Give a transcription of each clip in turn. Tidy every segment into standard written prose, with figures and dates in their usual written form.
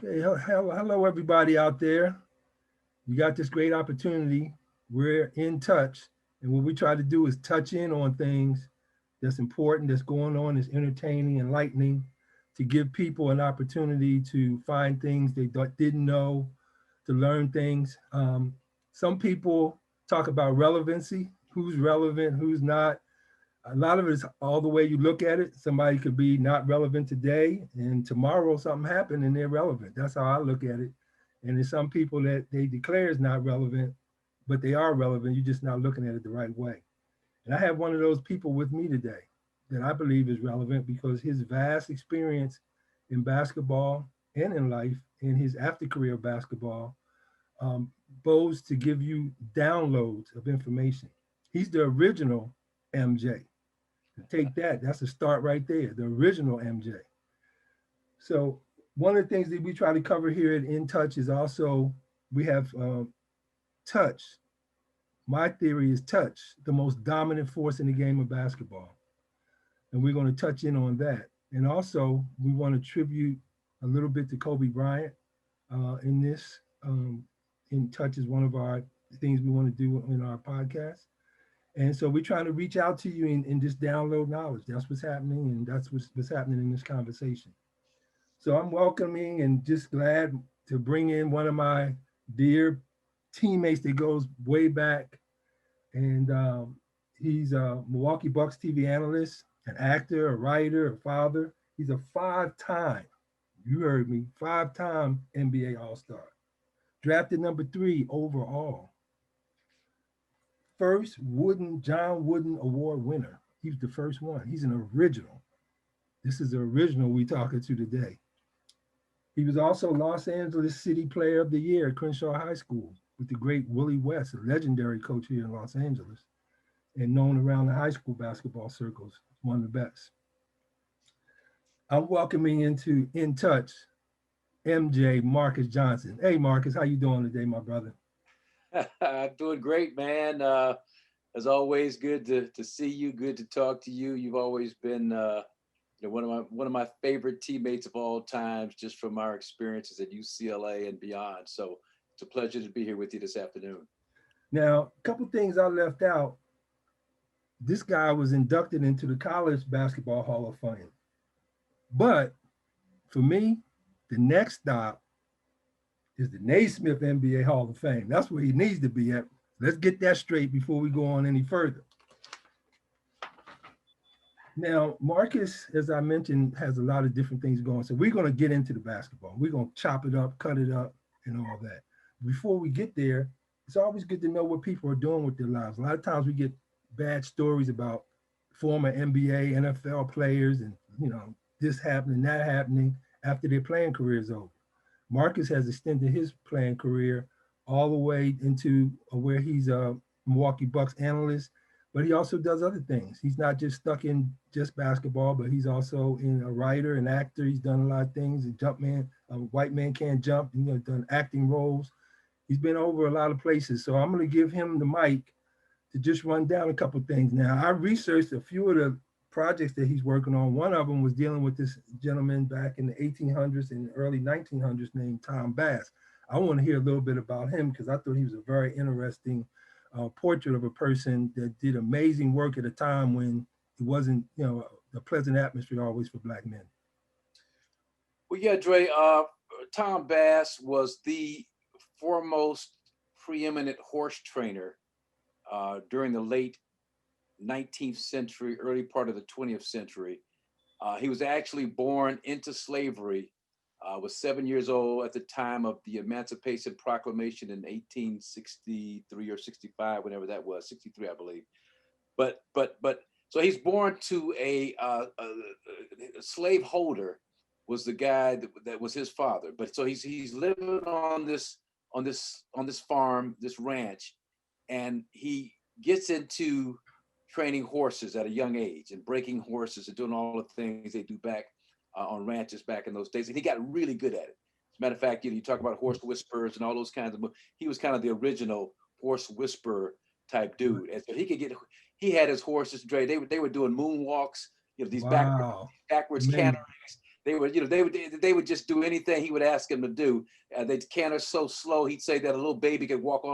Okay, hello everybody out there. You got this great opportunity. We're in touch, and what we try to do is touch in on things that's important, that's going on, that's entertaining, enlightening, to give people an opportunity to find things they didn't know, to learn things. Some people talk about relevancy, who's relevant, who's not. A lot of it is all the way you look at it. Somebody could be not relevant today, and tomorrow something happened and they're relevant. That's how I look at it. And there's some people that they declare is not relevant, but they are relevant. You're just not looking at it the right way. And I have one of those people with me today that I believe is relevant because his vast experience in basketball and in life, in his after career basketball, um, bows to give you downloads of information. He's the original MJ. Take that. That's a start right there. The original MJ. So one of the things that we try to cover here at In Touch is also we have touch. My theory is touch, the most dominant force in the game of basketball, and we're going to touch in on that. And also, we want to tribute a little bit to Kobe Bryant in this. In Touch is one of our things we want to do in our podcast. And so we're trying to reach out to you and just download knowledge. That's what's happening, and that's what's happening in this conversation. So I'm welcoming and just glad to bring in one of my dear teammates that goes way back. And he's a Milwaukee Bucks TV analyst, an actor, a writer, a father. He's a five-time, you heard me, five-time NBA All-Star. Drafted number 3 overall. First John Wooden Award winner. He's the first one. He's an original. This is the original we talking to today. He was also Los Angeles City Player of the Year at Crenshaw High School with the great Willie West, a legendary coach here in Los Angeles and known around the high school basketball circles, one of the best. I'm welcoming into In Touch MJ Marques Johnson. Hey Marcus, how you doing today, my brother? Doing great, man. As always, good to see you. Good to talk to you. You've always been one of my favorite teammates of all times, just from our experiences at UCLA and beyond. So it's a pleasure to be here with you this afternoon. Now, a couple things I left out. This guy was inducted into the College Basketball Hall of Fame. But for me, the next stop is the Naismith NBA Hall of Fame. That's where he needs to be at. Let's get that straight before we go on any further. Now, Marcus, as I mentioned, has a lot of different things going. So we're going to get into the basketball. We're going to chop it up, cut it up, and all that. Before we get there, it's always good to know what people are doing with their lives. A lot of times we get bad stories about former NBA, NFL players, and this happening, that happening after their playing career is over. Marcus has extended his playing career all the way into where he's a Milwaukee Bucks analyst, but he also does other things. He's not just stuck in just basketball, but he's also in a writer, an actor. He's done a lot of things. A jump man, a white man can't jump. Done acting roles. He's been over a lot of places. So I'm going to give him the mic to just run down a couple of things. Now, I researched a few of the projects that he's working on. One of them was dealing with this gentleman back in the 1800s and early 1900s named Tom Bass. I want to hear a little bit about him because I thought he was a very interesting portrait of a person that did amazing work at a time when it wasn't, a pleasant atmosphere always for Black men. Well, yeah, Dre. Tom Bass was the foremost preeminent horse trainer during the late 19th century, early part of the 20th century. He was actually born into slavery, was 7 years old at the time of the Emancipation Proclamation in 1863 or 65, whenever that was, 63, I believe. But so he's born to a slave holder was the guy that was his father. But so he's living on this farm, this ranch, and he gets into training horses at a young age and breaking horses and doing all the things they do back on ranches back in those days. And he got really good at it. As a matter of fact, you talk about horse whisperers and all those kinds of. He was kind of the original horse whisperer type dude, and so he could get. He had his horses, Dre. They were doing moonwalks, these Wow. backwards Amazing. canterings. They would, they would just do anything he would ask them to do. They canter so slow, he'd say that a little baby could walk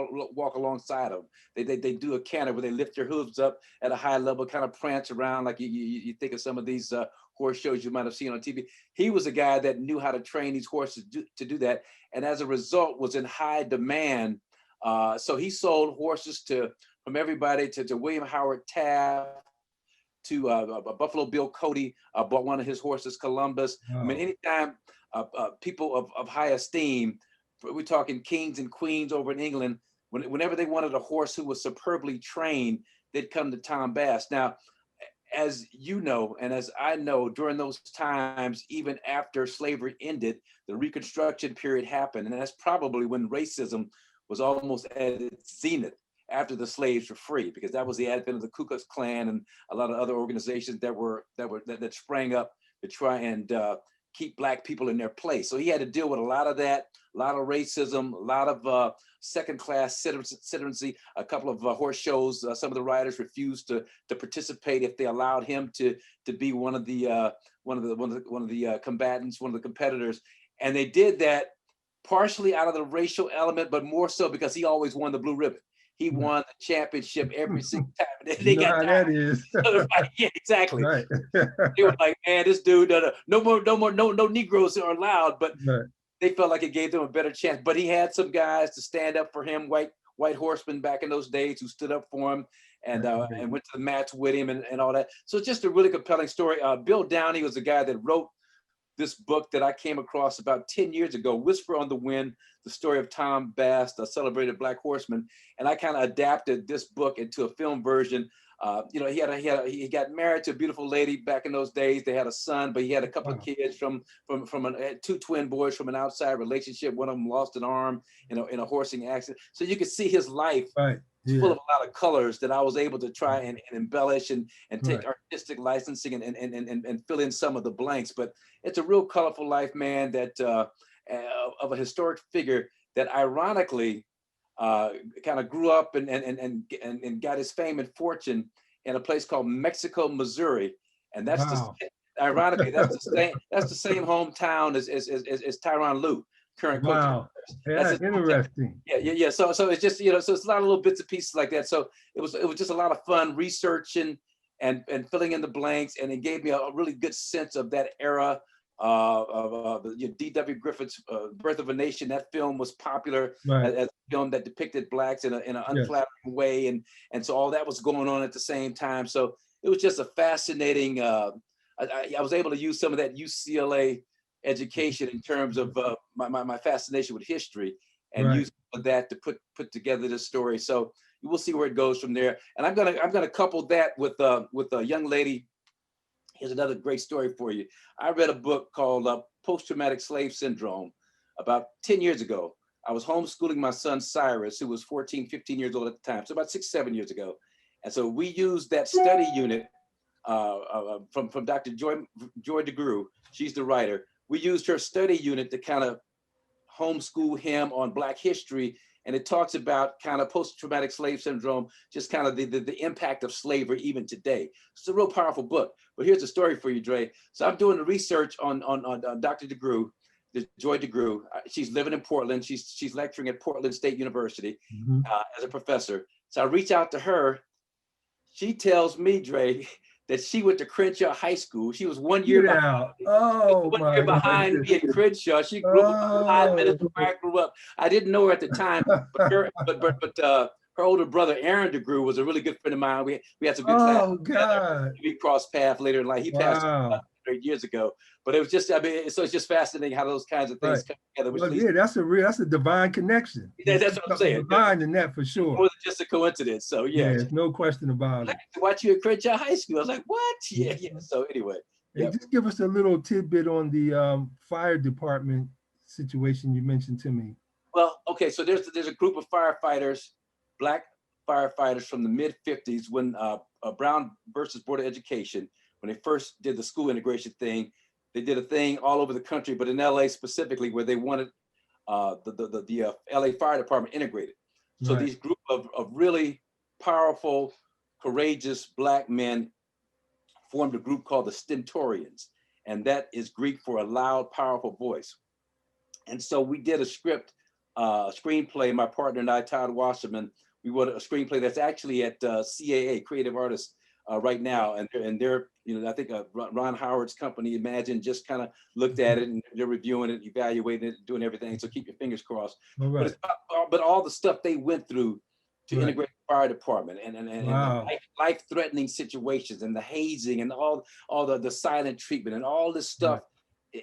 alongside them. They do a canter where they lift their hooves up at a high level, kind of prance around like you think of some of these horse shows you might have seen on TV. He was a guy that knew how to train these horses to do that, and as a result was in high demand. So he sold horses from everybody to William Howard Taft, to Buffalo Bill Cody bought one of his horses, Columbus. Wow. I mean, anytime people of high esteem, we're talking kings and queens over in England, whenever they wanted a horse who was superbly trained, they'd come to Tom Bass. Now, as you know, and as I know, during those times, even after slavery ended, the Reconstruction period happened. And that's probably when racism was almost at its zenith, after the slaves were free, because that was the advent of the Ku Klux Klan and a lot of other organizations that sprang up to try and keep Black people in their place. So he had to deal with a lot of that, a lot of racism, a lot of second-class citizenry. A couple of horse shows, some of the riders refused to participate if they allowed him to be one of the combatants, one of the competitors, and they did that partially out of the racial element, but more so because he always won the blue ribbon. He won the championship every single time. They got how that is. Yeah, exactly. Right. They were like, man, this dude, no Negroes are allowed, but Right. they felt like it gave them a better chance. But he had some guys to stand up for him, white horsemen back in those days who stood up for him and went to the match with him and all that. So it's just a really compelling story. Bill Downey was the guy that wrote this book that I came across about 10 years ago, Whisper on the Wind, the story of Tom Bass, the celebrated Black horseman. And I kind of adapted this book into a film version. He got married to a beautiful lady back in those days. They had a son, but he had a couple of kids from two twin boys from an outside relationship. One of them lost an arm in a horsing accident. So you could see his life full of a lot of colors that I was able to try and embellish and take artistic licensing and fill in some of the blanks. But it's a real colorful life, man, that of a historic figure that ironically kind of grew up and got his fame and fortune in a place called Mexico, Missouri. And that's ironically, that's the same hometown as Tyronn Lue, current coach. Wow. Yeah, interesting. Yeah. So it's just, so it's a lot of little bits and pieces like that. So it was just a lot of fun researching and filling in the blanks, and it gave me a really good sense of that era of D.W. Griffith's Birth of a Nation. That film was popular as a film that depicted Blacks in an unflattering way, and so all that was going on at the same time. So it was just a fascinating. I was able to use some of that UCLA education in terms of my fascination with history, and use that to put together this story. So we'll see where it goes from there. And I'm gonna couple that with a young lady. Here's another great story for you. I read a book called Post-Traumatic Slave Syndrome about 10 years ago. I was homeschooling my son Cyrus, who was 14, 15 years old at the time, so about 6-7 years ago. And so we used that study unit from Dr. Joy DeGrew. She's the writer. We used her study unit to kind of homeschool him on Black history. And it talks about kind of post-traumatic slave syndrome, just kind of the impact of slavery even today. It's a real powerful book. But here's the story for you, Dre. So I'm doing the research on Dr. DeGrew, Joy DeGrew. She's living in Portland. She's lecturing at Portland State University as a professor. So I reach out to her. She tells me, Dre, that she went to Crenshaw High School. She was 1 year behind. One year behind me at Crenshaw. She grew up 5 minutes where I grew up. I didn't know her at the time, but her older brother Aaron DeGrew was a really good friend of mine. We had some good classes together. We crossed paths later in life. He passed away 8 years ago. But it was just, so it's just fascinating how those kinds of things come together. Well, that's a divine connection. That's what I'm saying. Divine in that for sure. More than just a coincidence. So yeah, there's no question about it. I watched you at Crenshaw High School. I was like, what? Yeah. So anyway. Hey, just give us a little tidbit on the fire department situation you mentioned to me. Well, okay, so there's a group of firefighters, Black firefighters from the mid-50s when Brown versus Board of Education, when they first did the school integration thing. They did a thing all over the country, but in LA specifically, where they wanted the LA Fire Department integrated. So these group of really powerful, courageous Black men formed a group called the Stentorians. and that is Greek for a loud, powerful voice. And so we did a script, a screenplay, my partner and I, Todd Wasserman, we wrote a screenplay that's actually at CAA, Creative Artists, right now. And they're, I think Ron Howard's company, Imagine, just kind of looked at it, and they're reviewing it, evaluating it, doing everything. So keep your fingers crossed. Right. But all the stuff they went through to Right. integrate the fire department and Wow. life-threatening situations and the hazing and all the silent treatment and all this stuff,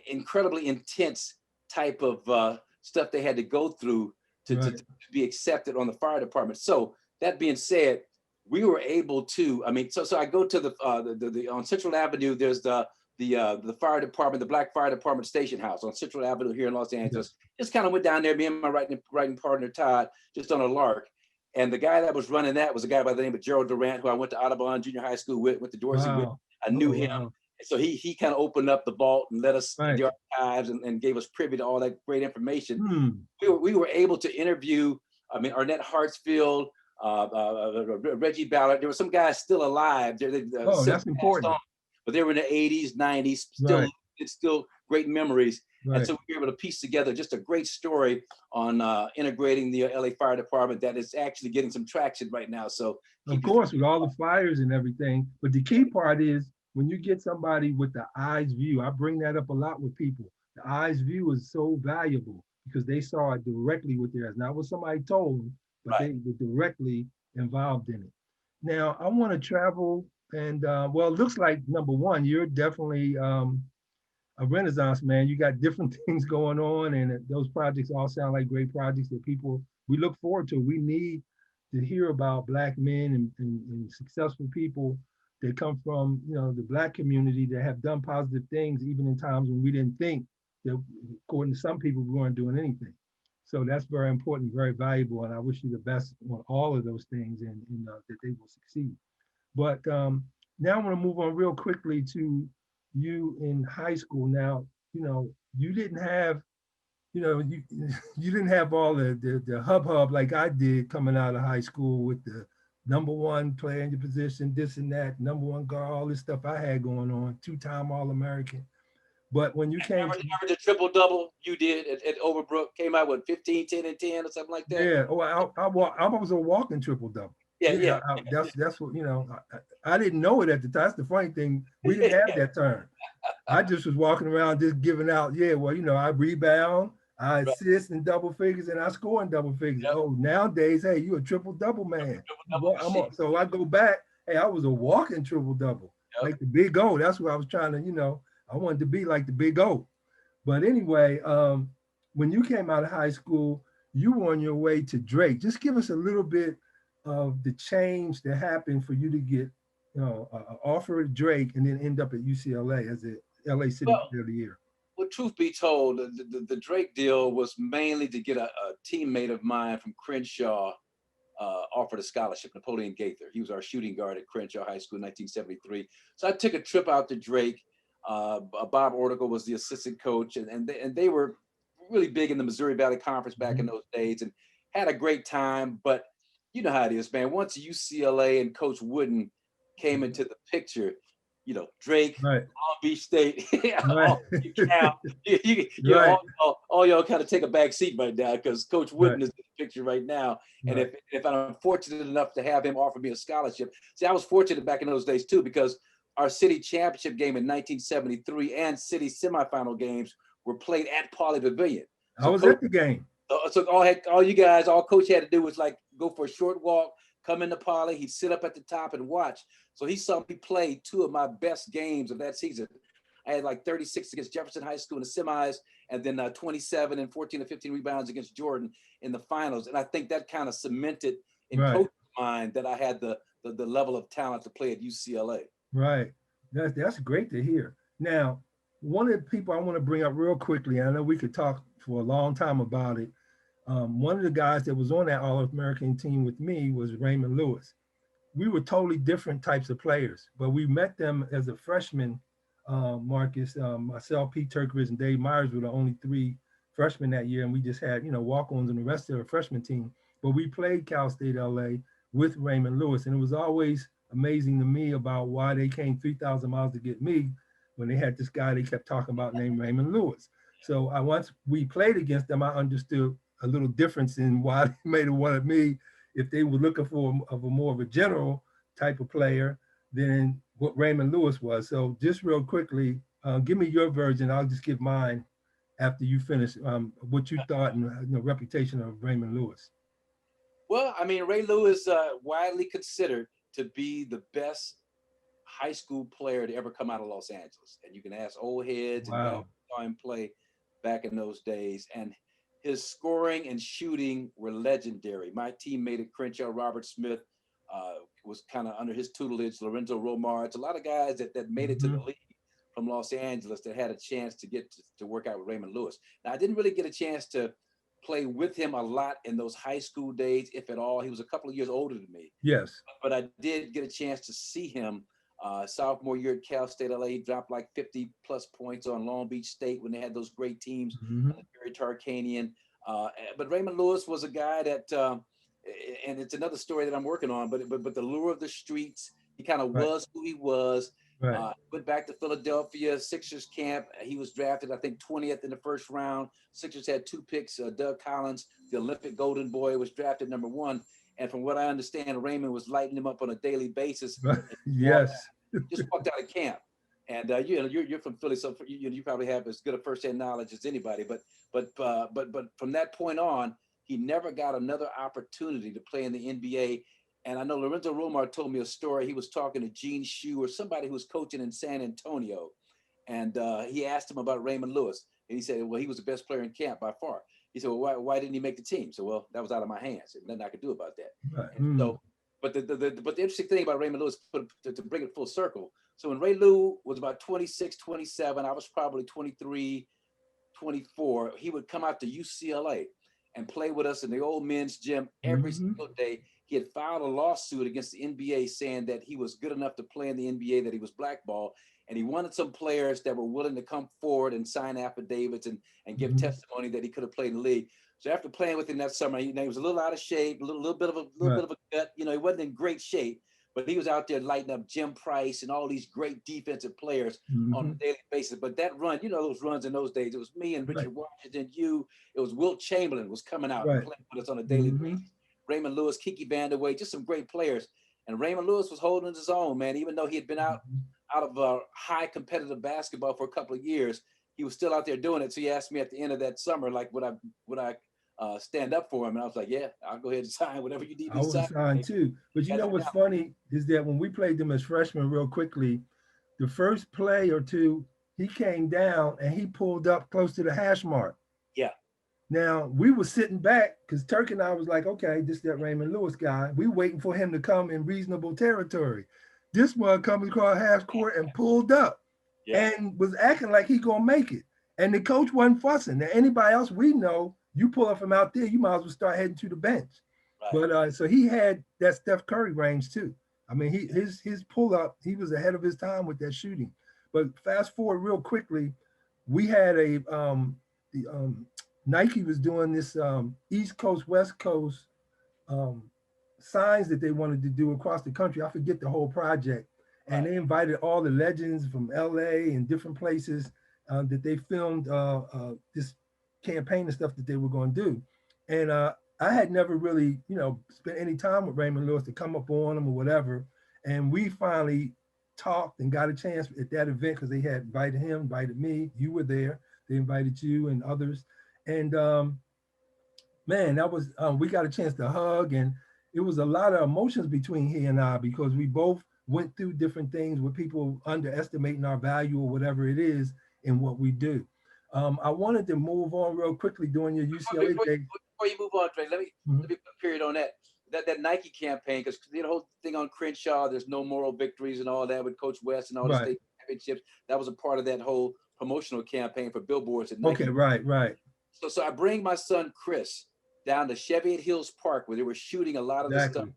incredibly intense type of stuff they had to go through to be accepted on the fire department. So that being said, we were able to, so I go to the on Central Avenue, there's the fire department, the Black Fire Department Station House on Central Avenue here in Los Angeles. Just kind of went down there, me and my writing partner, Todd, just on a lark. And the guy that was running that was a guy by the name of Gerald Durant, who I went to Audubon Junior High School with, went to Dorsey with. I knew him. Wow. So he kind of opened up the vault and let us the archives and gave us privy to all that great information. We were able to interview, Arnett Hartsfield, Reggie Ballard. There were some guys still alive. That's important. But they were in the 80s, 90s, still, it's still great memories. And so we were able to piece together just a great story on integrating the LA Fire Department that is actually getting some traction right now. So of course, with all the fires and everything, but the key part is when you get somebody with the eyes view, I bring that up a lot with people. The eyes view is so valuable because they saw it directly with their eyes, not what somebody told them, but they were directly involved in it. Now, I want to travel and, well, it looks like, number one, you're definitely a Renaissance man. You got different things going on, and those projects all sound like great projects that we look forward to. We need to hear about Black men and successful people that come from, the Black community that have done positive things, even in times when we didn't think that, according to some people, we weren't doing anything. So that's very important, very valuable, and I wish you the best on all of those things and that they will succeed. But now I want to move on real quickly to you in high school. Now, you didn't have, you didn't have all the hub like I did coming out of high school with the #1 player in your position, this and that, #1 guard, all this stuff I had going on, 2-time All-American. But when you came remember the triple-double you did at Overbrook, came out with 15, 10, and 10 or something like that? Yeah, I was a walking triple-double. Yeah. That's what, I didn't know it at the time. That's the funny thing. We didn't have that term. I just was walking around just giving out, I rebound, I assist in double figures, and I score in double figures. Oh, nowadays, hey, you're a triple-double man. So I go back, hey, I was a walking triple-double, like the Big O. That's what I was trying to, I wanted to be like the Big O. But anyway, when you came out of high school, you were on your way to Drake. Just give us a little bit of the change that happened for you to get, an offer at Drake and then end up at UCLA as a LA City Player of the Year. Well, truth be told, the Drake deal was mainly to get a teammate of mine from Crenshaw offered a scholarship, Napoleon Gaither. He was our shooting guard at Crenshaw High School in 1973. So I took a trip out to Drake. Bob Ortigal was the assistant coach, and they were really big in the Missouri Valley Conference back in those days and had a great time. But you know how it is, man. Once UCLA and Coach Wooden came into the picture, Drake, Long Beach State, all y'all kind of take a back seat right now because Coach Wooden is in the picture right now. And if I'm fortunate enough to have him offer me a scholarship, see, I was fortunate back in those days too, because our city championship game in 1973 and city semifinal games were played at Pauley Pavilion. I was at the game. So all Coach had to do was like go for a short walk, come into Pauley, he'd sit up at the top and watch. So he saw me play 2 of my best games of that season. I had like 36 against Jefferson High School in the semis, and then 27 and 14 or 15 rebounds against Jordan in the finals. And I think that kind of cemented in Coach's mind that I had the level of talent to play at UCLA. Right. That's great to hear. Now, one of the people I want to bring up real quickly, I know we could talk for a long time about it. One of the guys that was on that All-American team with me was Raymond Lewis. We were totally different types of players, but we met them as a freshman, Marcus, myself, Pete Turkridge, and Dave Myers were the only 3 freshmen that year, and we just had, walk-ons and the rest of the freshman team. But we played Cal State LA with Raymond Lewis, and it was always amazing to me about why they came 3,000 miles to get me, when they had this guy they kept talking about named Raymond Lewis. So once we played against them, I understood a little difference in why they may have wanted me if they were looking for a more of a general type of player than what Raymond Lewis was. So just real quickly, give me your version. I'll just give mine after you finish what you thought and reputation of Raymond Lewis. Well, I mean, Ray Lewis, widely considered to be the best high school player to ever come out of Los Angeles. And you can ask old heads and guys Wow. who saw him play back in those days. And his scoring and shooting were legendary. My teammate at Crenshaw, Robert Smith, was kind of under his tutelage, Lorenzo Romar. It's a lot of guys that made it to the league from Los Angeles that had a chance to get to work out with Raymond Lewis. Now, I didn't really get a chance to play with him a lot in those high school days, if at all. He was a couple of years older than me. Yes. But I did get a chance to see him sophomore year at Cal State LA. He dropped like 50 plus points on Long Beach State when they had those great teams, Barry Tarkanian. But Raymond Lewis was a guy that, and it's another story that I'm working on, but the lure of the streets, he kind of was who he was. Right. Went back to Philadelphia, Sixers camp. He was drafted, I think, 20th in the first round. Sixers had 2 picks. Doug Collins, the Olympic Golden Boy, was drafted number 1. And from what I understand, Raymond was lighting him up on a daily basis. Yes. Just walked out of camp. And you're from Philly, so you probably have as good a first-hand knowledge as anybody. But from that point on, he never got another opportunity to play in the NBA. And I know Lorenzo Romar told me a story. He was talking to Gene Shue or somebody who was coaching in San Antonio. And he asked him about Raymond Lewis. And he said, well, he was the best player in camp by far. He said, well, why didn't he make the team? So, well, that was out of my hands. And nothing I could do about that. Right. So, but the interesting thing about Raymond Lewis, to bring it full circle. So when Ray Lou was about 26, 27, I was probably 23, 24, he would come out to UCLA and play with us in the old men's gym every single day. He had filed a lawsuit against the NBA saying that he was good enough to play in the NBA, that he was blackballed. And he wanted some players that were willing to come forward and sign affidavits and give testimony that he could have played in the league. So after playing with him that summer, he was a little out of shape, a little bit of a gut. He wasn't in great shape, but he was out there lighting up Jim Price and all these great defensive players on a daily basis. But that run, those runs in those days, it was me and Richard Washington, it was Wilt Chamberlain was coming out and playing with us on a daily basis. Raymond Lewis, Kiki Vandeweghe, just some great players. And Raymond Lewis was holding his own, man. Even though he had been out of high competitive basketball for a couple of years, he was still out there doing it. So he asked me at the end of that summer, like, would I stand up for him? And I was like, yeah, I'll go ahead and sign whatever you need me to sign. I would sign too. But you know what's funny is that when we played them as freshmen real quickly, the first play or two, he came down and he pulled up close to the hash mark. Yeah. Now, we were sitting back because Turk and I was like, okay, this is that Raymond Lewis guy. We waiting for him to come in reasonable territory. This one comes across half court and pulled up and was acting like he gonna make it. And the coach wasn't fussing. Now, anybody else we know, you pull up from out there, you might as well start heading to the bench. Right. But so he had that Steph Curry range too. I mean, his pull up, he was ahead of his time with that shooting. But fast forward real quickly, we had Nike was doing this East Coast, West Coast signs that they wanted to do across the country. I forget the whole project. And they invited all the legends from LA and different places that they filmed this campaign and stuff that they were going to do. And I had never really, spent any time with Raymond Lewis to come up on him or whatever. And we finally talked and got a chance at that event because they had invited him, invited me. You were there. They invited you and others. And man, that was, we got a chance to hug, and it was a lot of emotions between he and I because we both went through different things with people underestimating our value or whatever it is in what we do. I wanted to move on real quickly during your UCLA days. Before you move on, Trey, let me put a period on that. That Nike campaign, because the whole thing on Crenshaw, there's no moral victories and all that with Coach West and all the state championships. That was a part of that whole promotional campaign for billboards at Nike. Okay, right. So I bring my son Chris down to Cheviot Hills Park where they were shooting a lot of the stuff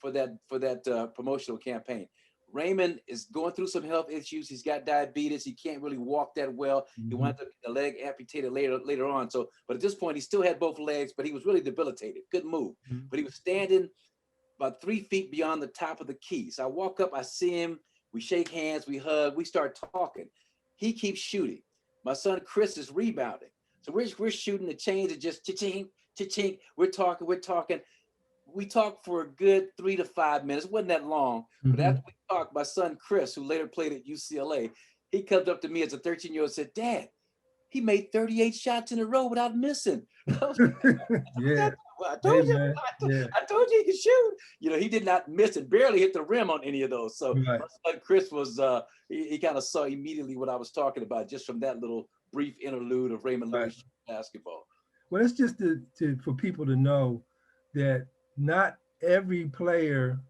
for that promotional campaign. Raymond is going through some health issues. He's got diabetes. He can't really walk that well. He wound up getting the leg amputated later on. So, but at this point, he still had both legs, but he was really debilitated. Couldn't move. But he was standing about 3 feet beyond the top of the key. So I walk up, I see him. We shake hands, we hug, we start talking. He keeps shooting. My son Chris is rebounding. So we're shooting, the chains are just cha-ching, cha-ching. We're talking. We talked for a good 3 to 5 minutes. It wasn't that long. But after we talked, my son Chris, who later played at UCLA, he comes up to me as a 13-year-old and said, Dad, he made 38 shots in a row without missing. I was like, Yeah. I Hey, told you, man. Yeah. I told you he could shoot. You know, he did not miss it, barely hit the rim on any of those. So Right. my son Chris was, he kind of saw immediately what I was talking about just from that little brief interlude of Raymond Lewis basketball. Well, it's just for people to know that not every player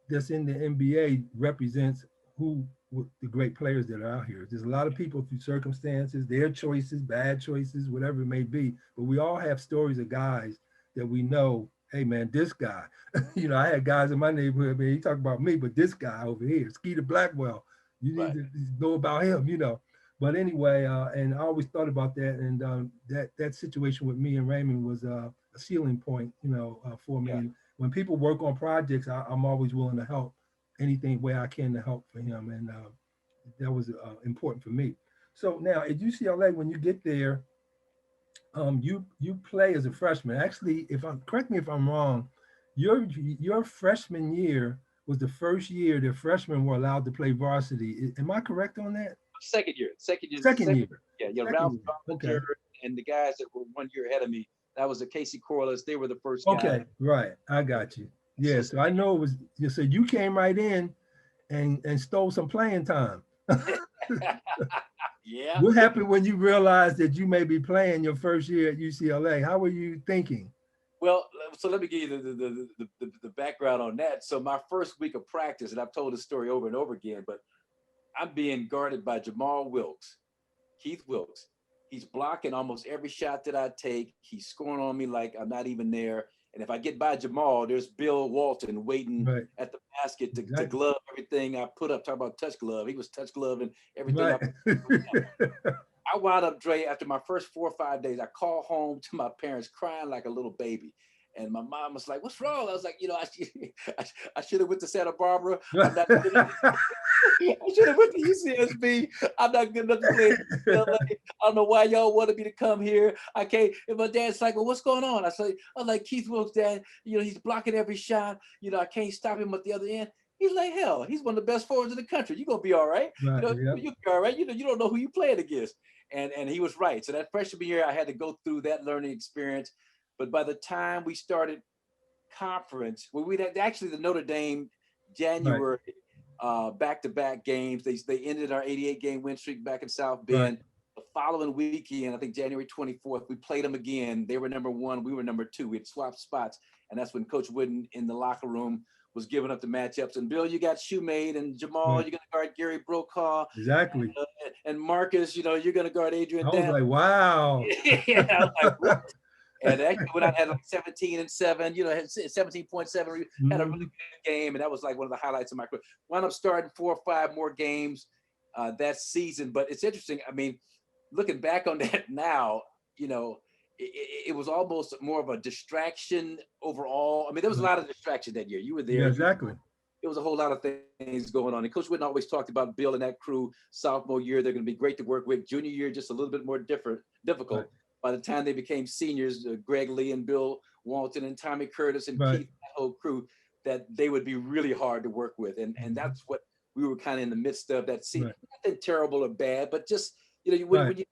that's in the NBA represents the great players that are out here. There's a lot of people through circumstances, their choices, bad choices, whatever it may be. But we all have stories of guys that we know, hey man, this guy, you know, I had guys in my neighborhood, man, he talk about me, but this guy over here, Skeeter Blackwell, you need to know about him, you know. But anyway, and I always thought about that. And that situation with me and Raymond was a ceiling point, you know, for me. And when people work on projects, I'm always willing to help anything way I can to help for him. And that was important for me. So now at UCLA, when you get there, you play as a freshman. Actually, correct me if I'm wrong, your freshman year was the first year that freshmen were allowed to play varsity. Am I correct on that? Second year. Second year. Yeah, Ralph Carpenter and the guys that were 1 year ahead of me. That was the Casey Corliss. They were the first guys. Okay, right. I got you. Yeah, so I know it was. So you came right in and stole some playing time. Yeah. What happened when you realized that you may be playing your first year at UCLA? How were you thinking? Well, so let me give you the background on that. So my first week of practice, and I've told this story over and over again, but I'm being guarded by Jamal Wilkes, Keith Wilkes. He's blocking almost every shot that I take. He's scoring on me like I'm not even there. And if I get by Jamal, there's Bill Walton waiting at the basket to glove everything I put up. Talk about touch glove. He was touch glove and everything. I wound up, Dre, after my first 4 or 5 days, I called home to my parents crying like a little baby. And my mom was like, what's wrong? I was like, you know, I should have went to Santa Barbara. I should have went to UCSB. I'm not good enough to play in UCLA. I don't know why y'all wanted me to come here. I can't. And my dad's like, well, what's going on? I'm like, Keith Wilkes, Dad, you know, he's blocking every shot. You know, I can't stop him at the other end. He's like, hell, he's one of the best forwards in the country. You're going to be all right. You know, you'll be all right. You know, you don't know who you're playing against. And he was right. So that freshman year, I had to go through that learning experience. But by the time we started conference, well, we had actually the Notre Dame January back-to-back games. They ended our 88-game win streak back in South Bend. The following weekend, I think January 24th, we played them again. They were number 1. We were number 2. We had swapped spots. And that's when Coach Wooden in the locker room was giving up the matchups. And Bill, you got Shoemade, and Jamal, you're going to guard Gary Brokaw. Exactly. And Marcus, you know, you're going to guard Adrian. I was like, wow. Yeah, I was like, what? And actually, when I had like 17 and 7, you know, had 17.7, had a really good game, and that was like one of the highlights of my career. Wound up starting 4 or 5 more games that season. But it's interesting. I mean, looking back on that now, you know, it was almost more of a distraction overall. I mean, there was a lot of distraction that year. You were there. Yeah, exactly. It was a whole lot of things going on. And Coach Wooden always talked about Bill and that crew. Sophomore year, they're going to be great to work with. Junior year, just a little bit more difficult. Right. By the time they became seniors, Greg Lee and Bill Walton and Tommy Curtis and Keith, that whole crew, that they would be really hard to work with. And that's what we were kind of in the midst of that season. Nothing terrible or bad, but just, you know,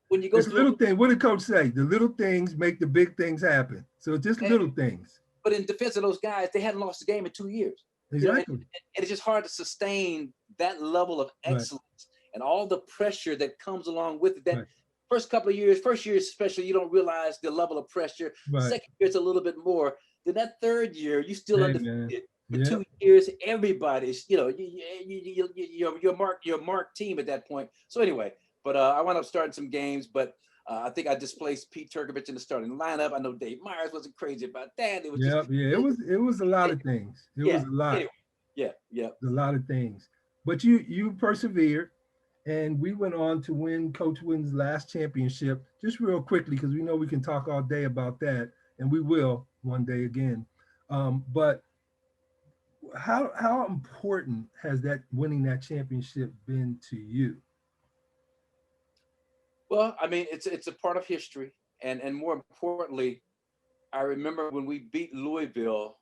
when you go through little thing, what did Coach say? The little things make the big things happen. So just little things. But in defense of those guys, they hadn't lost a game in 2 years. Exactly. You know, and it's just hard to sustain that level of excellence and all the pressure that comes along with it. That first couple of years, first year especially, you don't realize the level of pressure. Second year, it's a little bit more. Then that third year, you still undefeated. For 2 years, everybody's, you know, your mark team at that point. So anyway, but I wound up starting some games, but I think I displaced Pete Turkovich in the starting lineup. I know Dave Myers wasn't crazy about that. It was it was a lot of things. It was a lot. Anyway, a lot of things. But you persevered, and we went on to win Coach Wooden's last championship. Just real quickly, because we know we can talk all day about that, and we will one day again. But how important has that winning that championship been to you? Well, I mean, it's a part of history, and more importantly, I remember when we beat Louisville,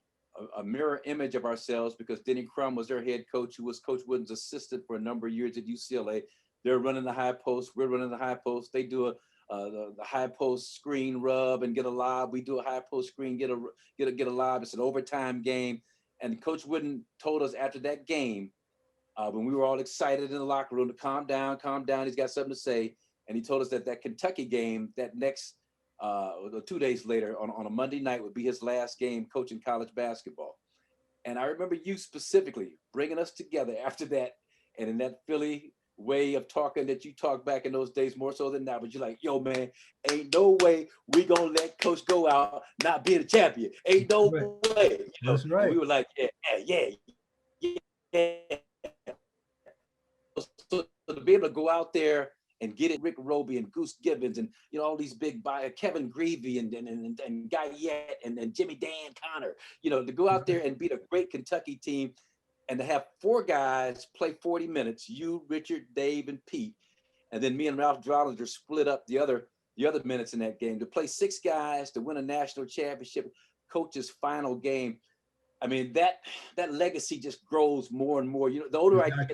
a mirror image of ourselves, because Denny Crum was their head coach, who was Coach Wooden's assistant for a number of years at UCLA. They're running the high post, we're running the high post. They do the high post screen rub and get a lob. We do a high post screen, get a lob. It's an overtime game, and Coach Wooden told us after that game, when we were all excited in the locker room, to calm down, calm down. He's got something to say, and he told us that that Kentucky game, that next 2 days later on a Monday night, would be his last game coaching college basketball. And I remember you specifically bringing us together after that, and in that Philly way of talking that you talked back in those days, more so than now, but you're like, yo, man, ain't no way we gonna let Coach go out not being a champion. Ain't no way. You know? That's right. And we were like, yeah. So to be able to go out there and get it, Rick Roby and Goose Gibbons and all these big Kevin Greavy and Guy Yett and Jimmy Dan Connor, to go out there and beat a great Kentucky team, and to have 4 guys play 40 minutes, you, Richard, Dave, and Pete, and then me and Ralph Drollinger split up the other minutes in that game, to play 6 guys to win a national championship, coach's final game. I mean, that legacy just grows more and more. The older I get,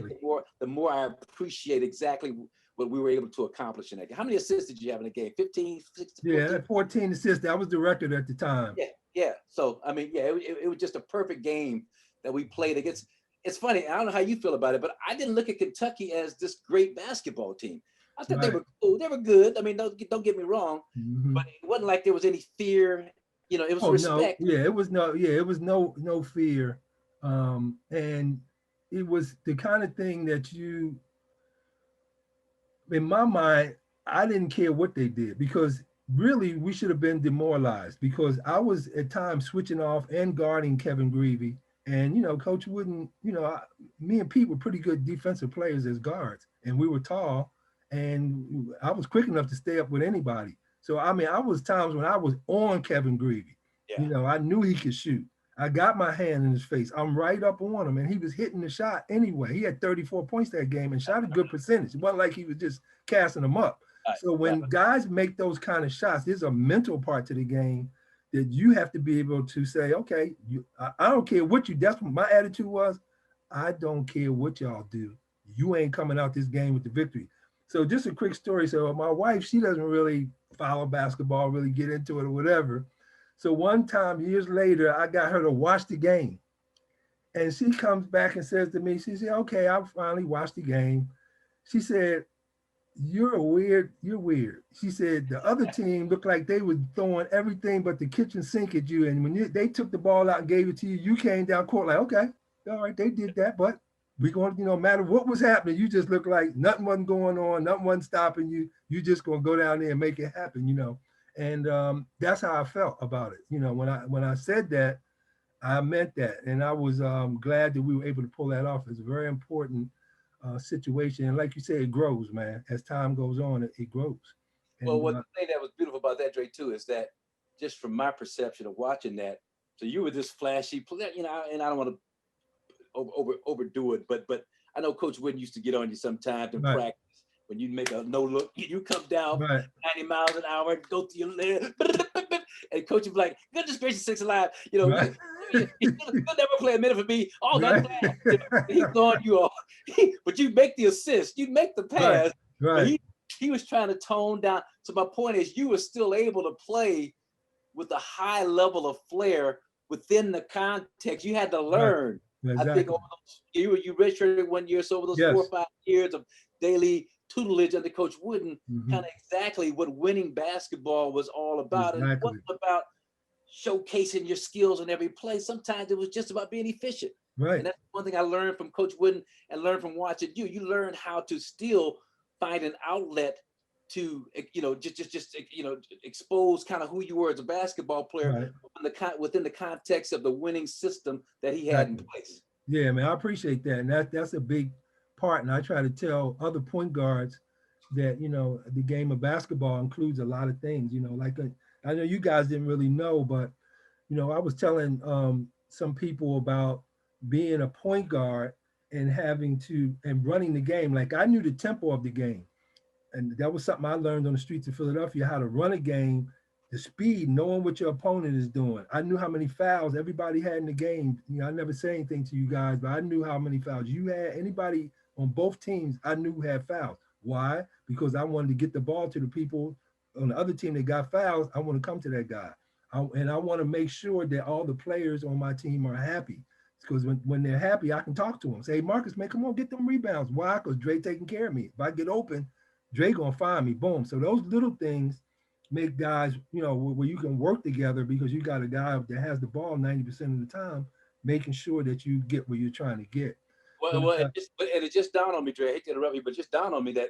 the more I appreciate exactly what we were able to accomplish in that game. How many assists did you have in the game? 15, 16? Yeah, 14? 14 assists. I was the record at the time. Yeah. So, I mean, it was just a perfect game that we played against. It's funny. I don't know how you feel about it, but I didn't look at Kentucky as this great basketball team. I thought they were cool. They were good. I mean, don't get me wrong, but it wasn't like there was any fear. It was respect. No. It was no fear. And it was the kind of thing that in my mind, I didn't care what they did, because really we should have been demoralized, because I was at times switching off and guarding Kevin Greavy. And, Coach Wooden, me and Pete were pretty good defensive players as guards, and we were tall, and I was quick enough to stay up with anybody. So, I mean, I was times when I was on Kevin Greavy. Yeah. I knew he could shoot. I got my hand in his face. I'm right up on him, and he was hitting the shot anyway. He had 34 points that game and shot a good percentage. It wasn't like he was just casting them up. So when guys make those kind of shots, there's a mental part to the game that you have to be able to say, okay, I don't care what you, that's what my attitude was. I don't care what y'all do. You ain't coming out this game with the victory. So just a quick story. So my wife, she doesn't really follow basketball, really get into it or whatever. So one time, years later, I got her to watch the game. And she comes back and says to me, she said, okay, I finally watched the game. She said, you're weird. She said, the other team looked like they were throwing everything but the kitchen sink at you. And when they took the ball out and gave it to you, you came down court like, okay, all right, they did that. But we're going to, no matter what was happening, you just looked like nothing wasn't going on, nothing wasn't stopping you. You just going to go down there and make it happen, And that's how I felt about it. When I said that, I meant that. And I was glad that we were able to pull that off. It's a very important situation. And like you said, it grows, man. As time goes on, it grows. And, well, the thing that was beautiful about that, Dre, too, is that just from my perception of watching that, so you were this flashy player, and I don't want to overdo it, but I know Coach Wooden used to get on you sometimes in practice. When you make a no look, you come down 90 miles an hour, go to your leg, and coach would be like, goodness gracious, sakes alive, you'll never play a minute for me. Oh, that's bad. He's throwing you off. But you make the assist, you make the pass. Right. He was trying to tone down. So my point is, you were still able to play with a high level of flair within the context. You had to learn. Exactly. I think over those, you redshirted 1 year, so over those 4 or 5 years of daily tutelage under Coach Wooden, kind of exactly what winning basketball was all about. And it wasn't about showcasing your skills in every play. Sometimes it was just about being efficient. Right. And that's one thing I learned from Coach Wooden and learned from watching you. You learn how to still find an outlet to, just expose kind of who you were as a basketball player within the context of the winning system that he had in place. Yeah, man, I appreciate that. And that's a big part. And I try to tell other point guards that, the game of basketball includes a lot of things, like I know you guys didn't really know, but, I was telling some people about being a point guard and having to, and running the game. Like I knew the tempo of the game. and that was something I learned on the streets of Philadelphia, how to run a game, the speed, knowing what your opponent is doing. I knew how many fouls everybody had in the game. You know, I never said anything to you guys, but I knew how many fouls you had. Anybody on both teams, I knew had fouls. Why? Because I wanted to get the ball to the people on the other team that got fouls. I want to come to that guy. And I want to make sure that all the players on my team are happy. Because when they're happy, I can talk to them. Say, hey, Marcus, man, come on, get them rebounds. Why? Because Dre taking care of me. If I get open, Dre gonna find me. Boom. So those little things make guys, you know, where you can work together because you got a guy that has the ball 90% of the time, making sure that you get where you're trying to get. Well, it just dawned on me, Dre. I hate to interrupt you, but it just dawned on me that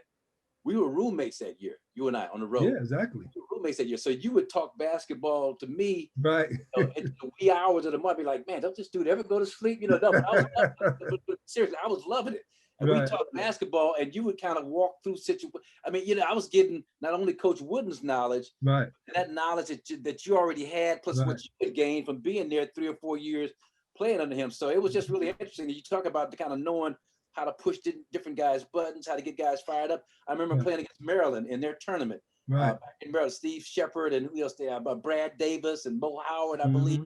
we were roommates that year, you and I, on the road. Yeah, exactly. We were roommates that year. So you would talk basketball to me, right? You know, in the wee hours of the month. Be like, man, don't this dude ever go to sleep? You know, no, but I was loving it. Seriously, I was loving it. And we talked basketball, and you would kind of walk through situations. I mean, you know, I was getting not only Coach Wooden's knowledge, right, but that knowledge that you already had, plus what you had gained from being there 3 or 4 years playing under him. So it was just really interesting. You talk about the kind of knowing how to push different guys' buttons, how to get guys fired up. I remember playing against Maryland in their tournament. Back in Maryland, Steve Shepard and who else there? Brad Davis and Mo Howard, I believe.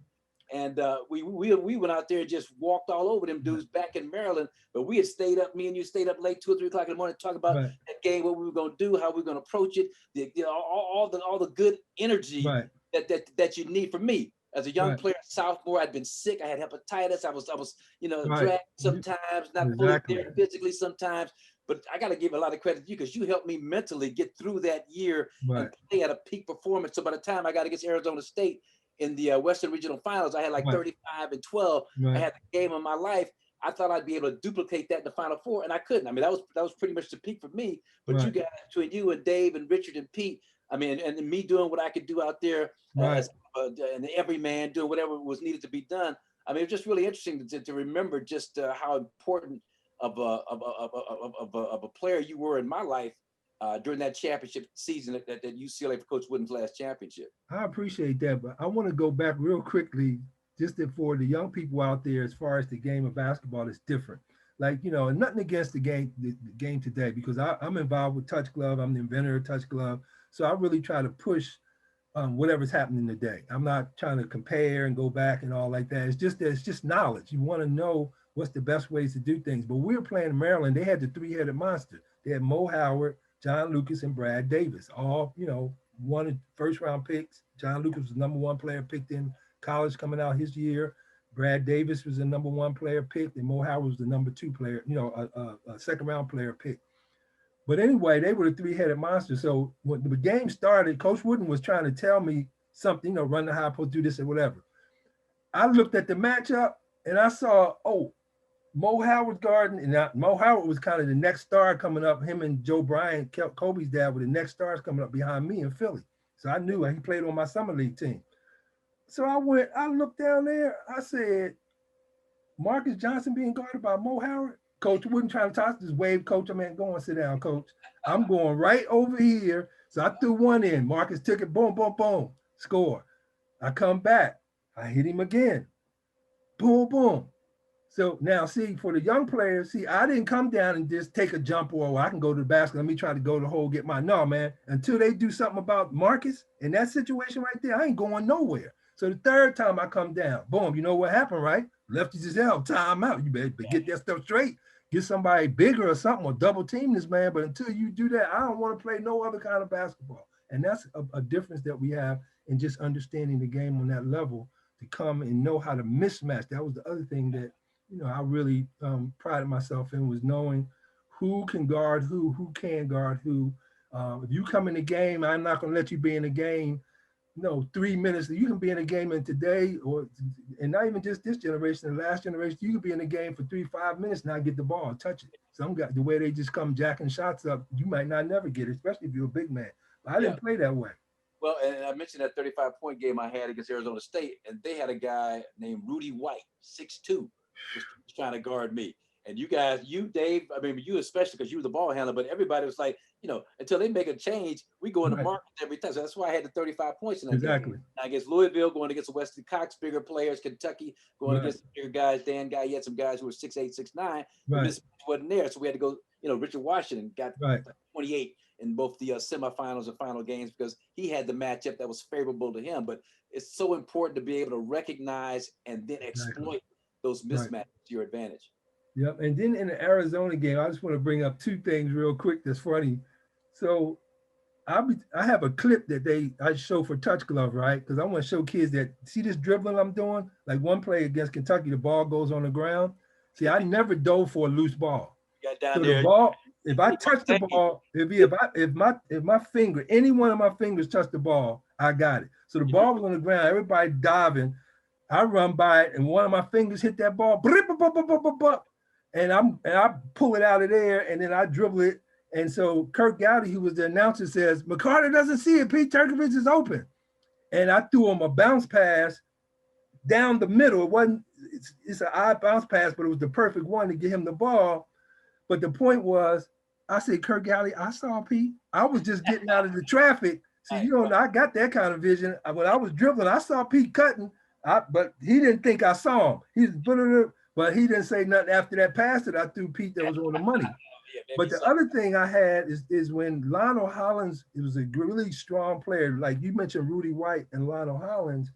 And we went out there and just walked all over them dudes back in Maryland. But we had stayed up, me and you stayed up late, 2 or 3 o'clock in the morning, to talk about that game, what we were going to do, how we were going to approach it, you know, all the good energy that you need from me. As a young player, sophomore, I'd been sick. I had hepatitis. I was, you know, dragged sometimes, not fully there physically sometimes. But I got to give a lot of credit to you because you helped me mentally get through that year and play at a peak performance. So by the time I got against Arizona State in the Western Regional Finals, I had like 35 and 12. I had the game of my life. I thought I'd be able to duplicate that in the Final Four, and I couldn't. I mean, that was pretty much the peak for me. But you guys, between you and Dave and Richard and Pete, I mean, and me doing what I could do out there and every man doing whatever was needed to be done. I mean, it was just really interesting to remember just how important of a player you were in my life during that championship season at UCLA for Coach Wooden's last championship. I appreciate that, but I want to go back real quickly just for the young people out there as far as the game of basketball is different. Like, you know, nothing against the game today because I'm involved with Touch Glove. I'm the inventor of Touch Glove. So I really try to push whatever's happening today. I'm not trying to compare and go back and all like that. It's just knowledge. You want to know what's the best ways to do things. But we were playing in Maryland. They had the three-headed monster. They had Mo Howard, John Lucas, and Brad Davis. All, you know, one first-round picks. John Lucas was the #1 player picked in college coming out his year. Brad Davis was the #1 player picked, and Mo Howard was the #2 player, you know, a second-round player picked. But anyway, they were the three-headed monster. So when the game started, Coach Wooden was trying to tell me something, you know, run the high post, do this or whatever. I looked at the matchup and I saw, oh, Mo Howard's guarding, and Mo Howard was kind of the next star coming up. Him and Joe Bryant, Kobe's dad, were the next stars coming up behind me in Philly. So I knew he played on my summer league team. So I looked down there, I said, Marques Johnson being guarded by Mo Howard? Coach Wooden trying to toss this wave, Coach. I mean, go and sit down, Coach. I'm going right over here. So I threw one in. Marcus took it, boom, boom, boom, score. I come back. I hit him again. Boom, boom. So now, see, for the young players, see, I didn't come down and just take a jump or I can go to the basket. Let me try to go to the hole, get my, no, man. Until they do something about Marcus in that situation right there, I ain't going nowhere. So the third time I come down, boom, you know what happened, right? Lefty Giselle, time out. You better get that stuff straight. Get somebody bigger or something or double team this man. But until you do that, I don't want to play no other kind of basketball. And that's a difference that we have in just understanding the game on that level to come and know how to mismatch. That was the other thing that, you know, I really prided myself in, was knowing who can guard who can guard who. If you come in the game, I'm not going to let you be in the game, 3 minutes. You can be in a game in today, and not even just this generation, the last generation, you can be in the game for 3-5 minutes and not get the ball, touch it. Some guys, the way they just come jacking shots up, you might not never get it, especially if you're a big man. But I didn't play that way. Well, and I mentioned that 35-point game I had against Arizona State, and they had a guy named Rudy White, 6'2", was trying to guard me. And you guys, you, Dave, I mean, you especially because you were the ball handler, but everybody was like, until they make a change, we go in the market every time. So that's why I had the 35 points in that game. Now against Louisville, going against Wesley Cox, bigger players, Kentucky, going against bigger guys, Dan Guy, you had some guys who were 6'8", 6'9", but this wasn't there. So we had to go, Richard Washington got 28. in both the semifinals and final games because he had the matchup that was favorable to him. But it's so important to be able to recognize and then exploit those mismatches to your advantage. Yep. And then in the Arizona game, I just want to bring up two things real quick that's funny. So I have a clip that I show for Touch Glove, right? Because I want to show kids that, see this dribbling I'm doing? Like one play against Kentucky, the ball goes on the ground. See, I never dove for a loose ball. So the ball, if I touch the ball, if my finger, any one of my fingers touch the ball, I got it. So the ball was on the ground, everybody diving. I run by it, and one of my fingers hit that ball, and I pull it out of there, and then I dribble it. And so Kirk Gowdy, who was the announcer, says, McCarter doesn't see it. Pete Turkovich is open. And I threw him a bounce pass down the middle. It wasn't, it's an odd bounce pass, but it was the perfect one to get him the ball. But the point was, I said, Kirk Gowdy, I saw Pete. I was just getting out of the traffic. See, you know, I got that kind of vision. When I was dribbling, I saw Pete cutting, but he didn't think I saw him. But he didn't say nothing after that pass that I threw Pete that was on the money. But the other thing I had is when Lionel Hollins, it was a really strong player. Like you mentioned Rudy White and Lionel Hollins.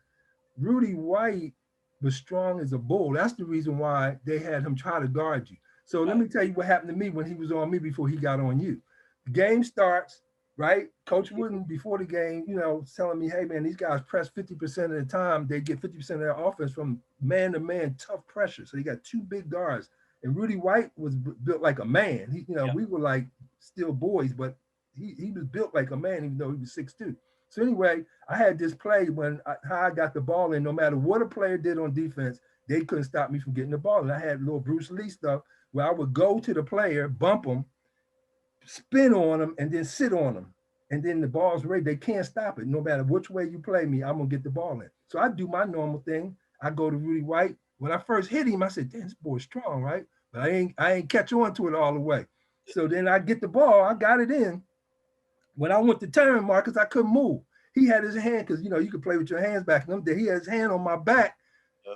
Rudy White was strong as a bull. That's the reason why they had him try to guard you. So let me tell you what happened to me when he was on me before he got on you. The game starts, right? Coach Wooden, before the game, you know, telling me, hey, man, these guys press 50% of the time. They get 50% of their offense from man-to-man tough pressure. So they got two big guards. And Rudy White was built like a man. He, you know, we were like still boys, but he was built like a man, even though he was 6'2". So anyway, I had this play how I got the ball in, no matter what a player did on defense, they couldn't stop me from getting the ball. And I had little Bruce Lee stuff where I would go to the player, bump him, spin on him, and then sit on him. And then the ball's ready. They can't stop it. No matter which way you play me, I'm going to get the ball in. So I do my normal thing. I go to Rudy White. When I first hit him, I said, damn, this boy's strong, right? But I ain't catch on to it all the way. So then I get the ball. I got it in. When I went to turn, Marcus, I couldn't move. He had his hand, because, you know, you could play with your hands back. He had his hand on my back.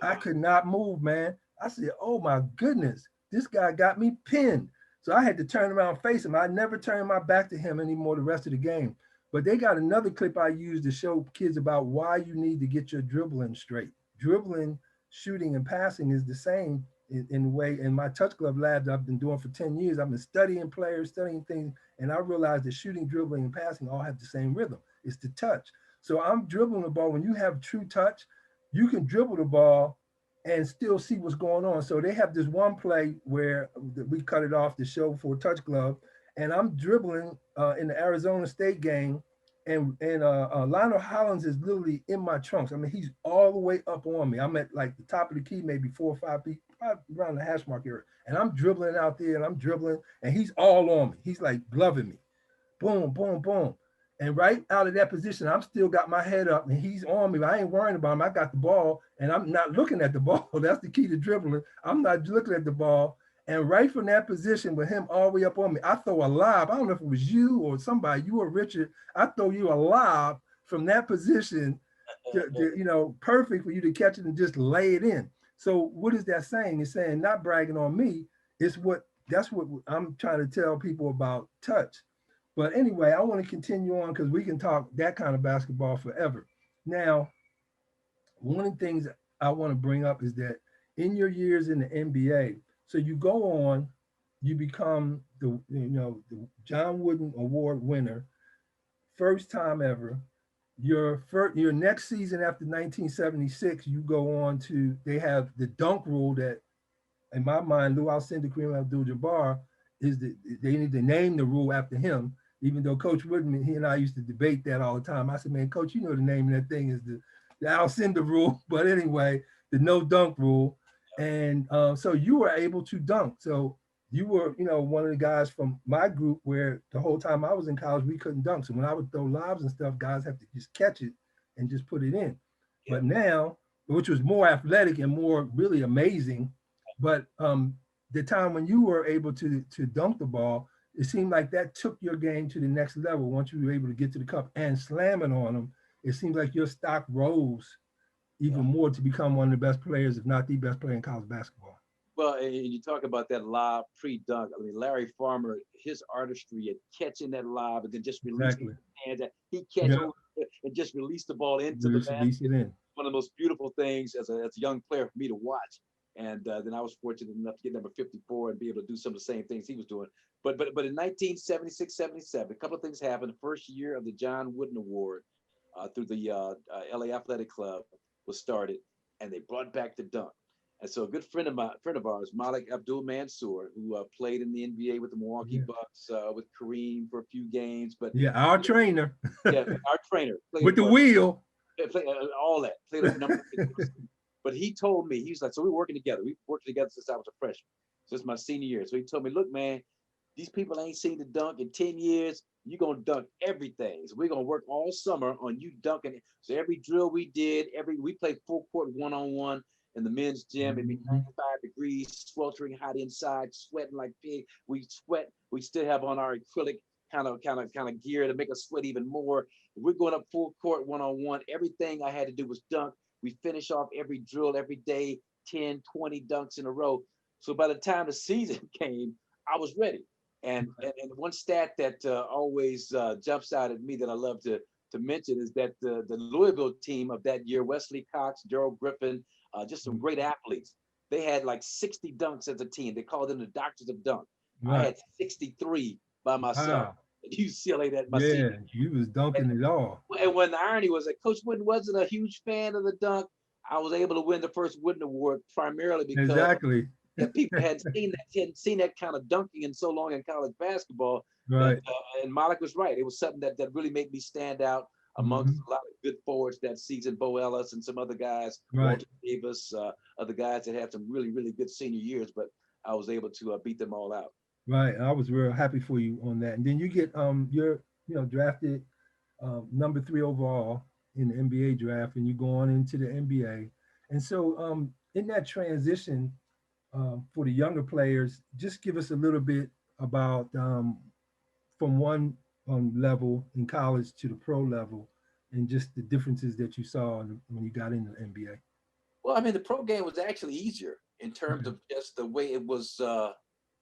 I could not move, man. I said, oh, my goodness. This guy got me pinned. So I had to turn around and face him. I never turned my back to him anymore the rest of the game. But they got another clip I used to show kids about why you need to get your dribbling straight. Dribbling, shooting, and passing is the same in a way. In my Touch Glove labs I've been doing for 10 years, I've been studying players, studying things, and I realized that shooting, dribbling, and passing all have the same rhythm. It's the touch. So I'm dribbling the ball. When you have true touch, you can dribble the ball and still see what's going on. So they have this one play where we cut it off to show for Touch Glove, and I'm dribbling in the Arizona State game, and Lionel Hollins is literally in my trunks. I mean, he's all the way up on me. I'm at like the top of the key, maybe 4 or 5 feet, probably around the hash mark area. And I'm dribbling out there, and I'm dribbling, and he's all on me. He's like gloving me. Boom, boom, boom. And right out of that position, I'm still got my head up, and he's on me. I ain't worrying about him. I got the ball, and I'm not looking at the ball. That's the key to dribbling. I'm not looking at the ball. And right from that position with him all the way up on me, I throw a lob. I don't know if it was you or somebody, you or Richard. I throw you a lob from that position, you know, perfect for you to catch it and just lay it in. So what is that saying? It's saying not bragging on me. That's what I'm trying to tell people about touch. But anyway, I want to continue on because we can talk that kind of basketball forever. Now, one of the things I want to bring up is that in your years in the NBA, so you go on, you become the John Wooden Award winner, first time ever. Your next season after 1976, you go on to, they have the dunk rule that, in my mind, Lou Alcindor, Kareem Abdul-Jabbar, is that they need to name the rule after him. Even though Coach Wooden, he and I used to debate that all the time. I said, man, Coach, you know the name of that thing is the Alcindor rule. But anyway, the no dunk rule. And so you were able to dunk. So you were, one of the guys from my group where the whole time I was in college, we couldn't dunk. So when I would throw lobs and stuff, guys have to just catch it and just put it in. Yeah. But now, which was more athletic and more really amazing, but the time when you were able to dunk the ball, it seemed like that took your game to the next level. Once you were able to get to the cup and slam it on them, it seems like your stock rose even more to become one of the best players, if not the best player in college basketball. Well, and you talk about that lob pre-dunk. I mean, Larry Farmer, his artistry at catching that lob and then just releasing Exactly. his hands. He catch Yeah. over and just release the ball into the basket. Release it in. One of the most beautiful things as a young player for me to watch. And then I was fortunate enough to get number 54 and be able to do some of the same things he was doing. But in 1976, 77, a couple of things happened. The first year of the John Wooden Award through the LA Athletic Club was started, and they brought back the dunk. And so a good friend of ours, Malik Abdul Mansour, who played in the NBA with the Milwaukee Bucks, with Kareem for a few games. But yeah, our trainer. yeah, our trainer with the wheel. Play, all that. Played a number of but he told me, he was like, so we're working together. We've worked together since I was a freshman. So it's my senior year. So he told me, look, man, these people ain't seen the dunk in 10 years. You're going to dunk everything. So we're going to work all summer on you dunking it. So every drill we did, we played full court one-on-one in the men's gym. It'd be 95 degrees, sweltering hot inside, sweating like pig. We sweat. We still have on our acrylic kind of gear to make us sweat even more. We're going up full court one-on-one. Everything I had to do was dunk. We finish off every drill every day, 10, 20 dunks in a row. So by the time the season came, I was ready. And one stat that always jumps out at me that I love to mention is that the Louisville team of that year, Wesley Cox, Gerald Griffin, just some great athletes. They had like 60 dunks as a team. They called them the Doctors of Dunk. Right. I had 63 by myself. Wow. At UCLA that my senior. You was dunking it all. And when the irony was that Coach Wooden wasn't a huge fan of the dunk, I was able to win the first Wooden Award primarily because that people hadn't seen that kind of dunking in so long in college basketball. Right. And Malik was right. It was something that really made me stand out amongst a lot of good forwards that season, Bo Ellis and some other guys, Walter Davis, other guys that had some really, really good senior years, but I was able to beat them all out. Right. I was real happy for you on that. And then you get you're drafted number 3 overall in the NBA draft, and you go on into the NBA. And so in that transition for the younger players, just give us a little bit about from one level in college to the pro level, and just the differences that you saw when you got into the NBA. Well, I mean, the pro game was actually easier in terms of just the way it was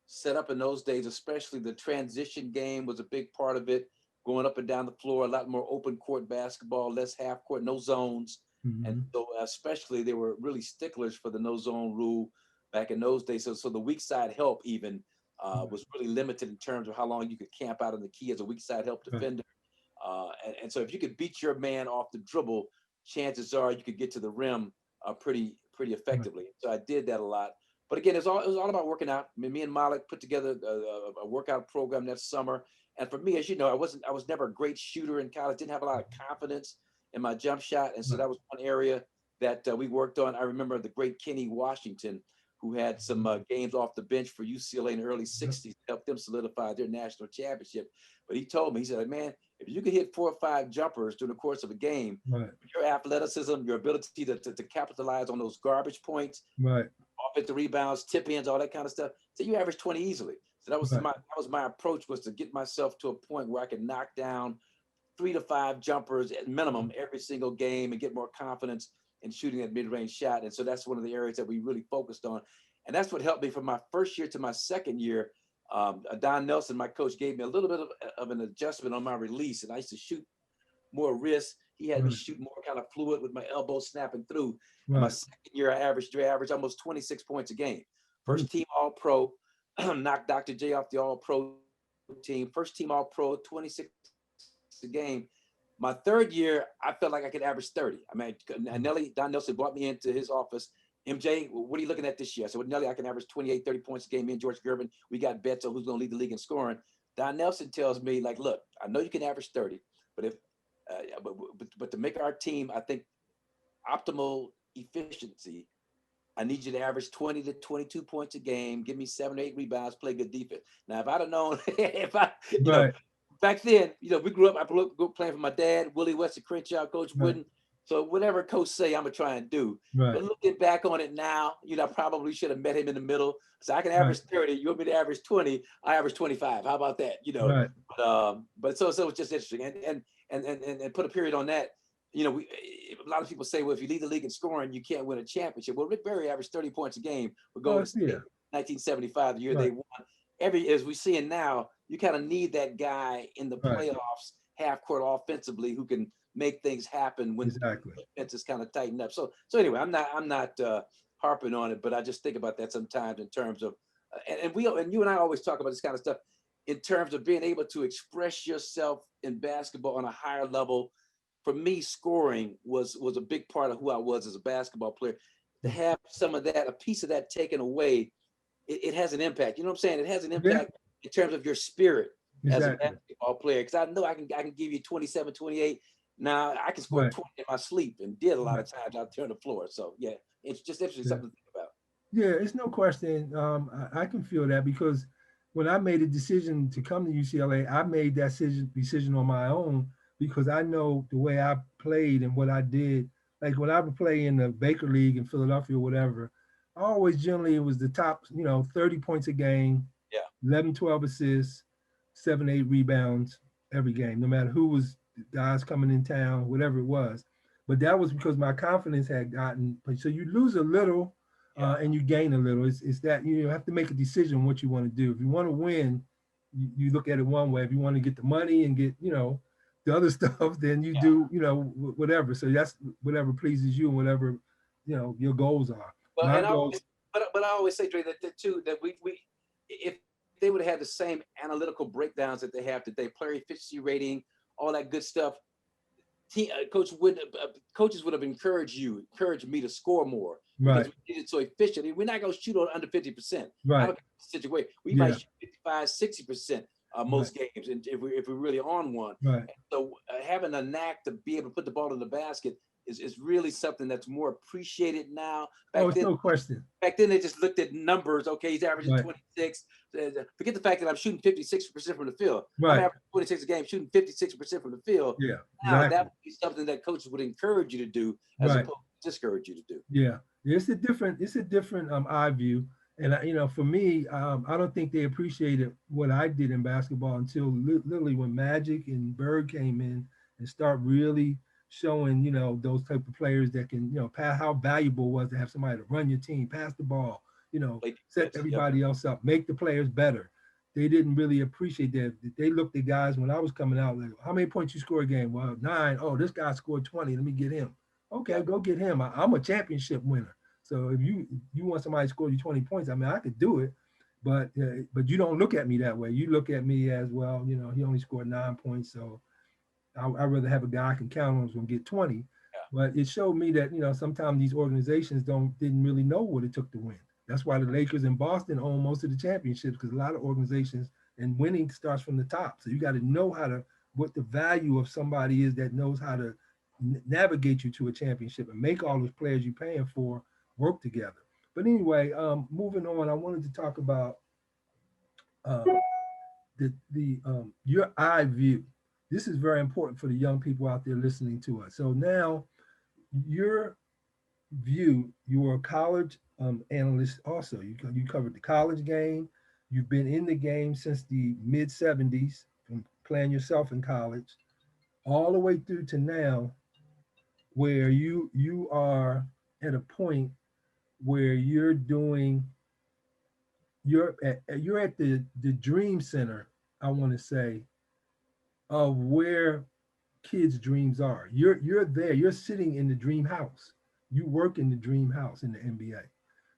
set up in those days, especially the transition game was a big part of it, going up and down the floor, a lot more open court basketball, less half court, no zones. And so especially they were really sticklers for the no zone rule back in those days. So the weak side help even was really limited in terms of how long you could camp out in the key as a weak side help defender. And so if you could beat your man off the dribble, chances are you could get to the rim pretty effectively. So I did that a lot. But again, it was all about working out. I mean, me and Malik put together a workout program that summer. And for me, as you know, I was never a great shooter in college. Didn't have a lot of confidence in my jump shot, and so that was one area that we worked on. I remember the great Kenny Washington, who had some games off the bench for UCLA in the early '60s, helped them solidify their national championship. But he told me, he said, "Man, if you could hit 4 or 5 jumpers during the course of a game, your athleticism, your ability to capitalize on those garbage points, offensive rebounds, tip-ins, all that kind of stuff, so you average 20 easily." So that was my approach, was to get myself to a point where I could knock down 3 to 5 jumpers at minimum every single game and get more confidence in shooting that mid-range shot. And so that's one of the areas that we really focused on. And that's what helped me from my first year to my second year. Don Nelson, my coach, gave me a little bit of an adjustment on my release. And I used to shoot more wrist. He had me shoot more kind of fluid with my elbow snapping through. My second year, I averaged almost 26 points a game. First team All-Pro, knocked Dr. J off the All-Pro team. First team All-Pro, 26 a game. My third year, I felt like I could average 30. I mean, Don Nelson brought me into his office. MJ, what are you looking at this year? I said, well, Nelly, I can average 28, 30 points a game. Me and George Gervin, we got bets on who's going to lead the league in scoring. Don Nelson tells me, like, look, I know you can average 30, but but to make our team, I think, optimal efficiency, I need you to average 20 to 22 points a game, give me 7 or 8 rebounds, play good defense. Now, if I'd have known, know, back then, we grew up, I grew up playing for my dad, Willie Weston Crenshaw, Coach Wooden. So whatever coach say, I'm going to try and do. But looking back on it now, I probably should have met him in the middle. So I can average 30. You want me to average 20? I average 25. How about that? But so it was just interesting. And put a period on that. a lot of people say, well, if you lead the league in scoring, you can't win a championship. Well, Rick Barry averaged 30 points a game with Oh, Golden State, yeah. 1975, the year they Right. won. As we're seeing now, you kind of need that guy in the Right. playoffs, half court offensively, who can make things happen when Exactly. the defense is kind of tightened up. So anyway, I'm not harping on it, but I just think about that sometimes in terms of, and you and I always talk about this kind of stuff in terms of being able to express yourself in basketball on a higher level. For me, scoring was a big part of who I was as a basketball player. To have some of that, a piece of that taken away, it has an impact. You know what I'm saying? It has an impact in terms of your spirit as a basketball player. Because I know I can give you 27, 28. Now I can score 20 in my sleep, and did a lot of times out there on the floor. So yeah, it's just interesting something to think about. Yeah, it's no question. I can feel that because when I made a decision to come to UCLA, I made that decision on my own because I know the way I played and what I did. Like when I would play in the Baker League in Philadelphia or whatever, I always generally it was the top, 30 points a game, 11, 12 assists, 7, 8 rebounds every game, no matter who was guys coming in town, whatever it was. But that was because my confidence had gotten, so you lose a little and you gain a little. It's that you have to make a decision what you want to do. If you want to win, you look at it one way. If you want to get the money and get, the other stuff, then you do, whatever. So that's whatever pleases you and whatever, your goals are. Well, My and goals, but I always say, Dre, that too, that we if they would have had the same analytical breakdowns that they have today, player efficiency rating, all that good stuff, coaches would have encouraged me to score more because we did it so efficient. We're not going to shoot on under 50%. Right. I don't situation. We might shoot 55, 60% most games, and if we're really on one. Right. And so having a knack to be able to put the ball in the basket is really something that's more appreciated now. It's no question. Back then, they just looked at numbers. Okay, he's averaging 26. Forget the fact that I'm shooting 56% from the field. I'm averaging 26 a game, shooting 56% from the field. Yeah, now that would be something that coaches would encourage you to do as opposed to discourage you to do. Yeah, it's a different eye view. And for me, I don't think they appreciated what I did in basketball until literally when Magic and Bird came in and start really showing, those type of players that can, pass, how valuable it was to have somebody to run your team, pass the ball, set everybody else up, make the players better. They didn't really appreciate that. They looked at guys when I was coming out, like, how many points you score a game? Well, 9. Oh, this guy scored 20. Let me get him. Okay, go get him. I'm a championship winner. So if you want somebody to score you 20 points, I mean, I could do it, but you don't look at me that way. You look at me as, well, he only scored 9 points, so I'd rather have a guy I can count on who's going to get 20. But it showed me that, sometimes these organizations didn't really know what it took to win. That's why the Lakers in Boston own most of the championships, because a lot of organizations, and winning starts from the top. So you got to know what the value of somebody is that knows how to navigate you to a championship and make all those players you're paying for work together. But anyway, moving on, I wanted to talk about your eye view. This is very important for the young people out there listening to us. So now, your view, you are a college analyst also. You covered the college game. You've been in the game since the mid 70s, from playing yourself in college, all the way through to now, where you are at a point where you're at the dream center, I want to say, of where kids' dreams are. You're there. You're sitting in the dream house. You work in the dream house in the NBA.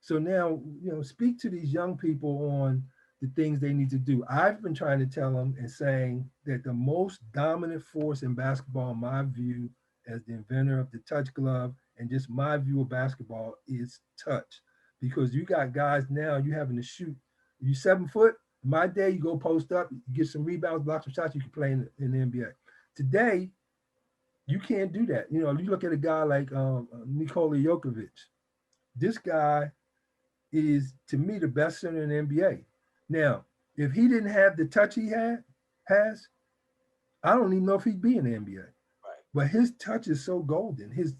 So now, speak to these young people on the things they need to do. I've been trying to tell them and saying that the most dominant force in basketball, in my view, as the inventor of the touch glove, and just my view of basketball, is touch. Because you got guys now, you having to shoot. You 7 foot. In my day, you go post up, you get some rebounds, block some shots, you can play in the NBA. Today, you can't do that. You look at a guy like Nikola Jokic. This guy is, to me, the best center in the NBA. Now, if he didn't have the touch he has, I don't even know if he'd be in the NBA. Right. But his touch is so golden. His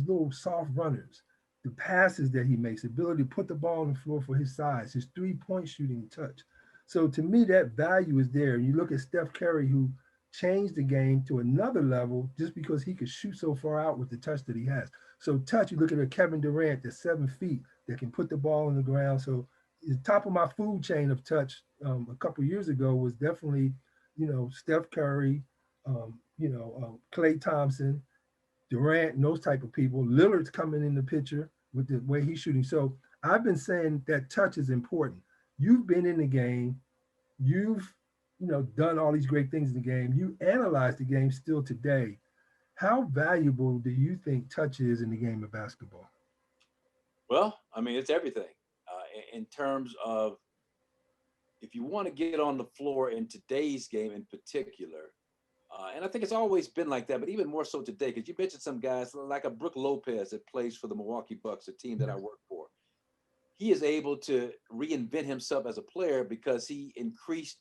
little soft runners, the passes that he makes, the ability to put the ball on the floor for his size, his 3-point shooting touch. So to me, that value is there. You look at Steph Curry, who changed the game to another level just because he could shoot so far out with the touch that he has. So touch, you look at a Kevin Durant that's 7 feet that can put the ball on the ground. So the top of my food chain of touch a couple years ago was definitely, Steph Curry, Klay Thompson, Durant, and those type of people. Lillard's coming in the picture with the way he's shooting. So I've been saying that touch is important. You've been in the game. You've done all these great things in the game. You analyze the game still today. How valuable do you think touch is in the game of basketball? Well, I mean, it's everything in terms of if you want to get on the floor in today's game in particular. And I think it's always been like that, but even more so today, because you mentioned some guys like a Brook Lopez that plays for the Milwaukee Bucks, a team that I work for. He is able to reinvent himself as a player because he increased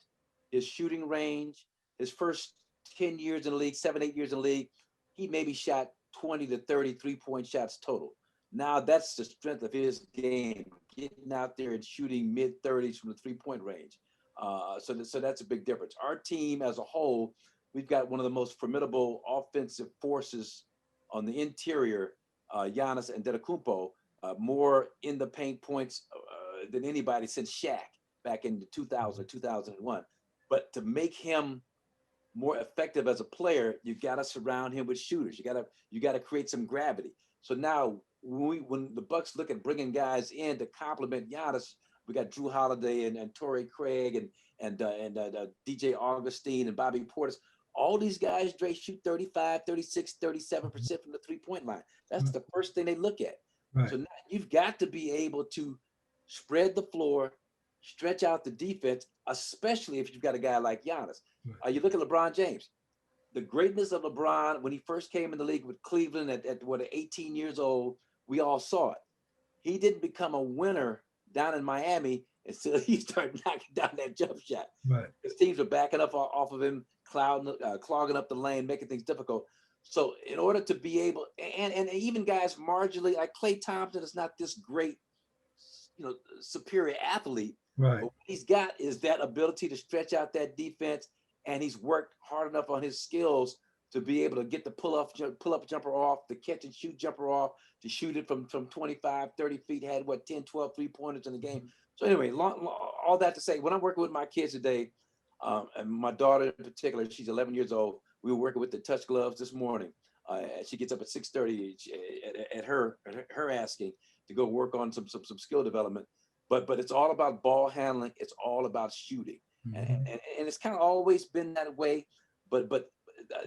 his shooting range. His first 10 years in the league, 7, 8 years in the league, he maybe shot 20 to 30 3-point shots total. Now that's the strength of his game, getting out there and shooting mid-30s from the 3-point range. So that's a big difference. Our team as a whole, we've got one of the most formidable offensive forces on the interior, Giannis Antetokounmpo, more in the paint points than anybody since Shaq back in 2000 or 2001. But to make him more effective as a player, you got to surround him with shooters. You got to create some gravity. So now when the Bucks look at bringing guys in to complement Giannis, we got Drew Holiday and Torrey Craig and DJ Augustine and Bobby Portis. All these guys, Dre, shoot 35, 36, 37% from the 3-point line. That's the first thing they look at. Right. So now you've got to be able to spread the floor, stretch out the defense, especially if you've got a guy like Giannis. Right. You look at LeBron James. The greatness of LeBron when he first came in the league with Cleveland at 18 years old, we all saw it. He didn't become a winner down in Miami until he started knocking down that jump shot. Right. His teams were backing up off of him, clogging up the lane, making things difficult. So in order to be able, and even guys marginally, like Klay Thompson is not this great, superior athlete. Right. But what he's got is that ability to stretch out that defense, and he's worked hard enough on his skills to be able to get the pull-up jumper off, the catch and shoot jumper off, to shoot it from 25, 30 feet, had 10, 12 3-pointers in the game. So anyway, all that to say, when I'm working with my kids today, and my daughter in particular, she's 11 years old, we were working with the touch gloves this morning. She gets up at 6:30 at her asking to go work on some skill development. But it's all about ball handling. It's all about shooting. And it's kind of always been that way, but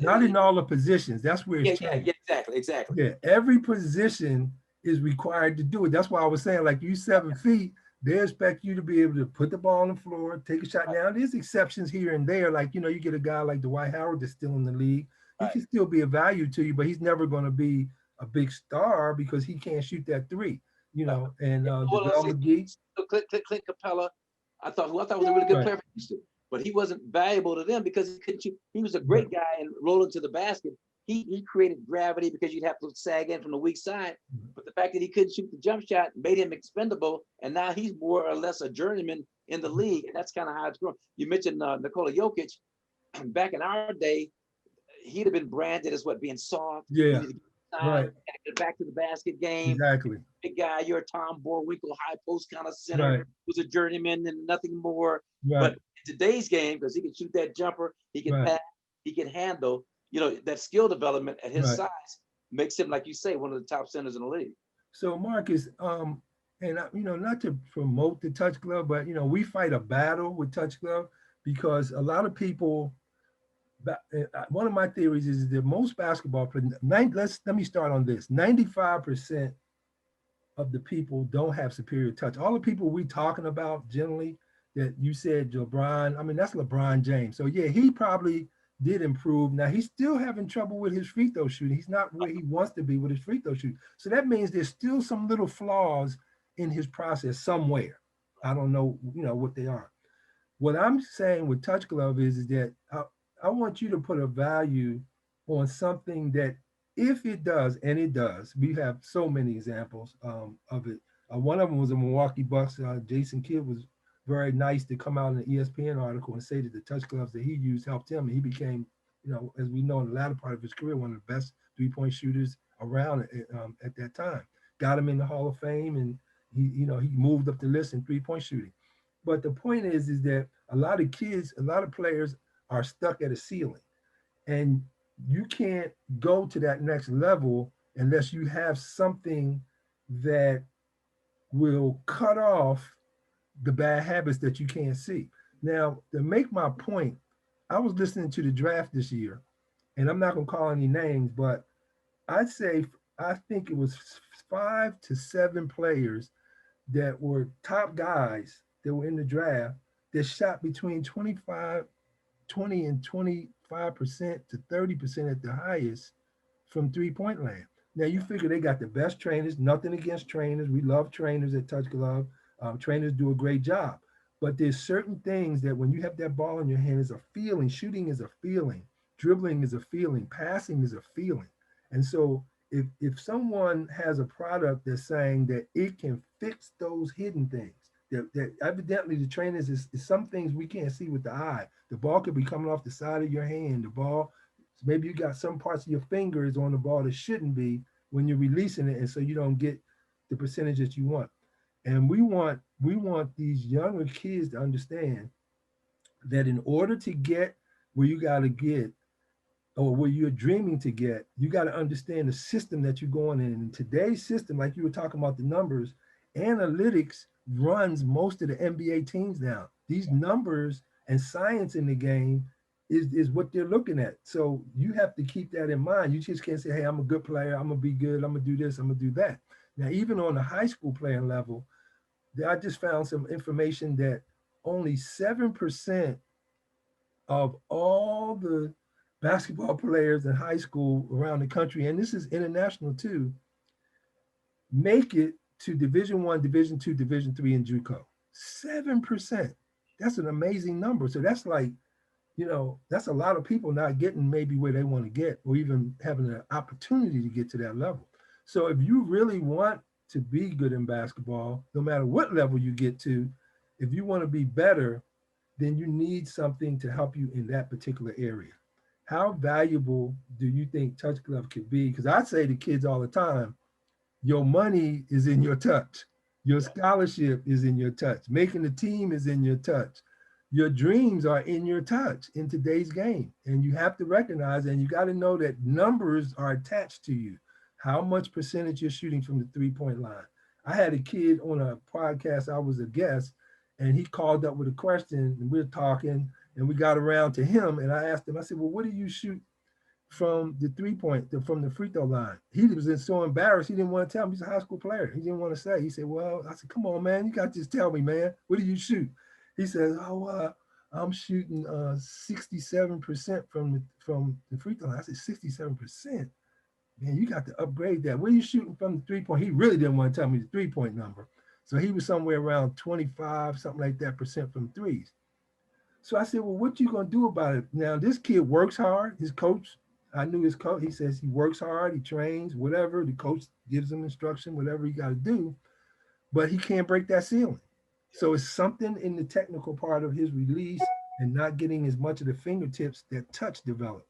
not in all the positions. That's where it's changed. Yeah, exactly. Yeah, every position is required to do it. That's why I was saying, like, you 7 feet, they expect you to be able to put the ball on the floor, take a shot. Now, there's exceptions here and there. Like, you get a guy like Dwight Howard that's still in the league. He can still be a value to you, but he's never going to be a big star because he can't shoot that 3. And JaVale McGee. Clint Capella, I thought was a really good player for Houston, but he wasn't valuable to them because he couldn't shoot. He was a great guy and rolling to the basket. He created gravity because you'd have to sag in from the weak side. But the fact that he couldn't shoot the jump shot made him expendable, and now he's more or less a journeyman in the league, and that's kind of how it's grown. You mentioned Nikola Jokic. Back in our day, he'd have been branded as being soft. Yeah. Right. Get back to the basket game. Exactly. Big guy, you're a Tom Boerwinkle high post kind of center. Who's a journeyman and nothing more. Right. But in today's game, because he can shoot that jumper, he can pass, he can handle. That skill development at his size makes him, like you say, one of the top centers in the league. So Marcus, and not to promote the touch glove, but we fight a battle with touch glove because a lot of people. One of my theories is that most basketball players, let me start on this. 95% of the people don't have superior touch. All the people we talking about generally that you said, LeBron, I mean, that's LeBron James. So yeah, he probably did improve. Now he's still having trouble with his free throw shooting. He's not where he wants to be with his free throw shooting. So that means there's still some little flaws in his process somewhere. I don't know, what they are. What I'm saying with touch glove is that I want you to put a value on something that if it does, and it does, we have so many examples of it. One of them was a Milwaukee Bucks. Jason Kidd was very nice to come out in an ESPN article and say that the touch gloves that he used helped him, and he became, as we know, in the latter part of his career, one of the best 3-point shooters around at that time. Got him in the Hall of Fame, and he moved up the list in 3-point shooting. But the point is that a lot of kids, a lot of players are stuck at a ceiling, and you can't go to that next level unless you have something that will cut off the bad habits that you can't see. Now, to make my point, I was listening to the draft this year, and I'm not going to call any names, but I'd say I think it was 5 to 7 players that were top guys that were in the draft that shot between 20 and 25% to 30% at the highest from 3-point land. Now you figure they got the best trainers, nothing against trainers. We love trainers at Touch Glove. Trainers do a great job. But there's certain things that when you have that ball in your hand is a feeling. Shooting is a feeling. Dribbling is a feeling. Passing is a feeling. And so if someone has a product that's saying that it can fix those hidden things, that evidently the trainers is some things we can't see with the eye. The ball could be coming off the side of your hand. The ball, maybe you got some parts of your fingers on the ball that shouldn't be when you're releasing it, and so you don't get the percentage that you want. And we want these younger kids to understand that in order to get where you got to get, or where you're dreaming to get, you got to understand the system that you're going in. In today's system, like you were talking about the numbers, analytics runs most of the NBA teams now. These numbers and science in the game is what they're looking at. So you have to keep that in mind. You just can't say, hey, I'm a good player. I'm going to be good. I'm going to do this. I'm going to do that. Now, even on the high school playing level, I just found some information that only 7% of all the basketball players in high school around the country, and this is international too, make it to Division I, Division II, Division III in JUCO. 7%. That's an amazing number. So that's like, that's a lot of people not getting maybe where they want to get, or even having an opportunity to get to that level. So if you really want to be good in basketball, no matter what level you get to, if you want to be better, then you need something to help you in that particular area. How valuable do you think Touch Glove could be? Because I say to kids all the time, your money is in your touch. Your scholarship is in your touch. Making the team is in your touch. Your dreams are in your touch in today's game. And you have to recognize, and you got to know that numbers are attached to you. How much percentage you're shooting from the 3-point line. I had a kid on a podcast, I was a guest, and he called up with a question, and we were talking, and we got around to him, and I asked him, I said, well, what do you shoot from the 3-point, from the free throw line? He was so embarrassed, he didn't want to tell me. He's a high school player. He didn't want to say. He said, well, I said, come on, man, you got to just tell me, man, what do you shoot? He says, I'm shooting 67% from the free throw line. I said, 67%? Man, you got to upgrade that. Where are you shooting from the 3-point? He really didn't want to tell me the 3-point number. So he was somewhere around 25, something like that percent from threes. So I said, well, what you going to do about it? Now, this kid works hard. His coach, I knew his coach. He says he works hard. He trains, whatever. The coach gives him instruction, whatever he got to do. But he can't break that ceiling. So it's something in the technical part of his release and not getting as much of the fingertips that touch developed.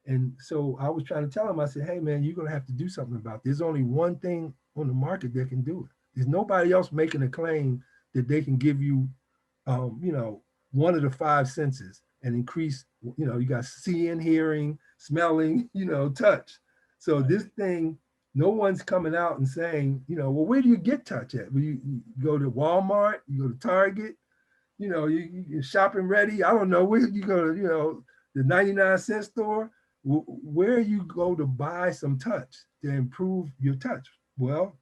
And so I was trying to tell him, I said, hey, man, you're going to have to do something about this. There's only one thing on the market that can do it. There's nobody else making a claim that they can give you, one of the 5 senses and increase, you got seeing, hearing, smelling, touch. So this thing, no one's coming out and saying, well, where do you get touch at? You go to Walmart, you go to Target, you're shopping ready. I don't know where you go to, the 99-cent store. Where you go to buy some touch to improve your touch. Well,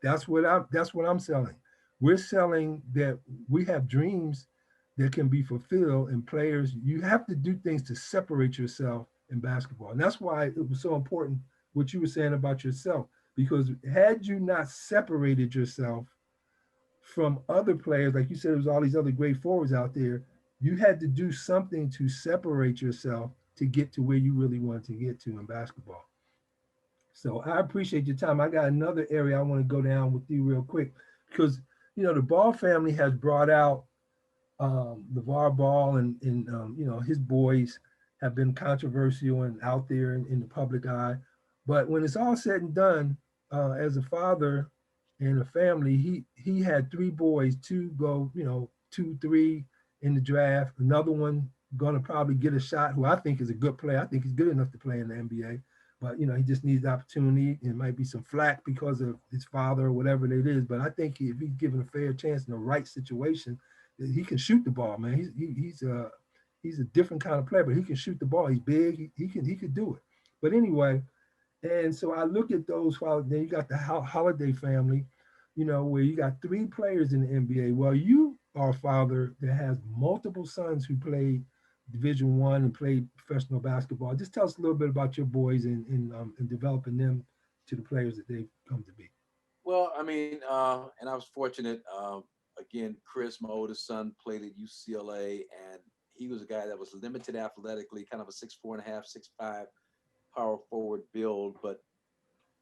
that's what I'm selling. We're selling that we have dreams that can be fulfilled, and players, you have to do things to separate yourself in basketball. And that's why it was so important what you were saying about yourself, because had you not separated yourself from other players, like you said, there was all these other great forwards out there, you had to do something to separate yourself to get to where you really want to get to in basketball. So I appreciate your time. I got another area I want to go down with you real quick, because, the Ball family has brought out LeVar Ball and his boys, have been controversial and out there in the public eye. But when it's all said and done, as a father and a family, he had three boys, two go, you know, 2, 3 in the draft. Another one gonna probably get a shot, who I think is a good player. I think he's good enough to play in the NBA. But you know, he just needs the opportunity. It might be some flack because of his father or whatever it is. But I think if he's given a fair chance in the right situation, he can shoot the ball, man. He's a different kind of player, but he can shoot the ball. He's big. He could do it. But anyway, and so I look at those. Then you got the Holiday family, you know, where you got three players in the NBA. Well, you are a father that has multiple sons who played Division I and played professional basketball. Just tell us a little bit about your boys and developing them to the players that they've come to be. Well, I mean, and I was fortunate. Again, Chris, my oldest son, played at UCLA, and he was a guy that was limited athletically, kind of a 6'4.5", 6'5" power forward build, but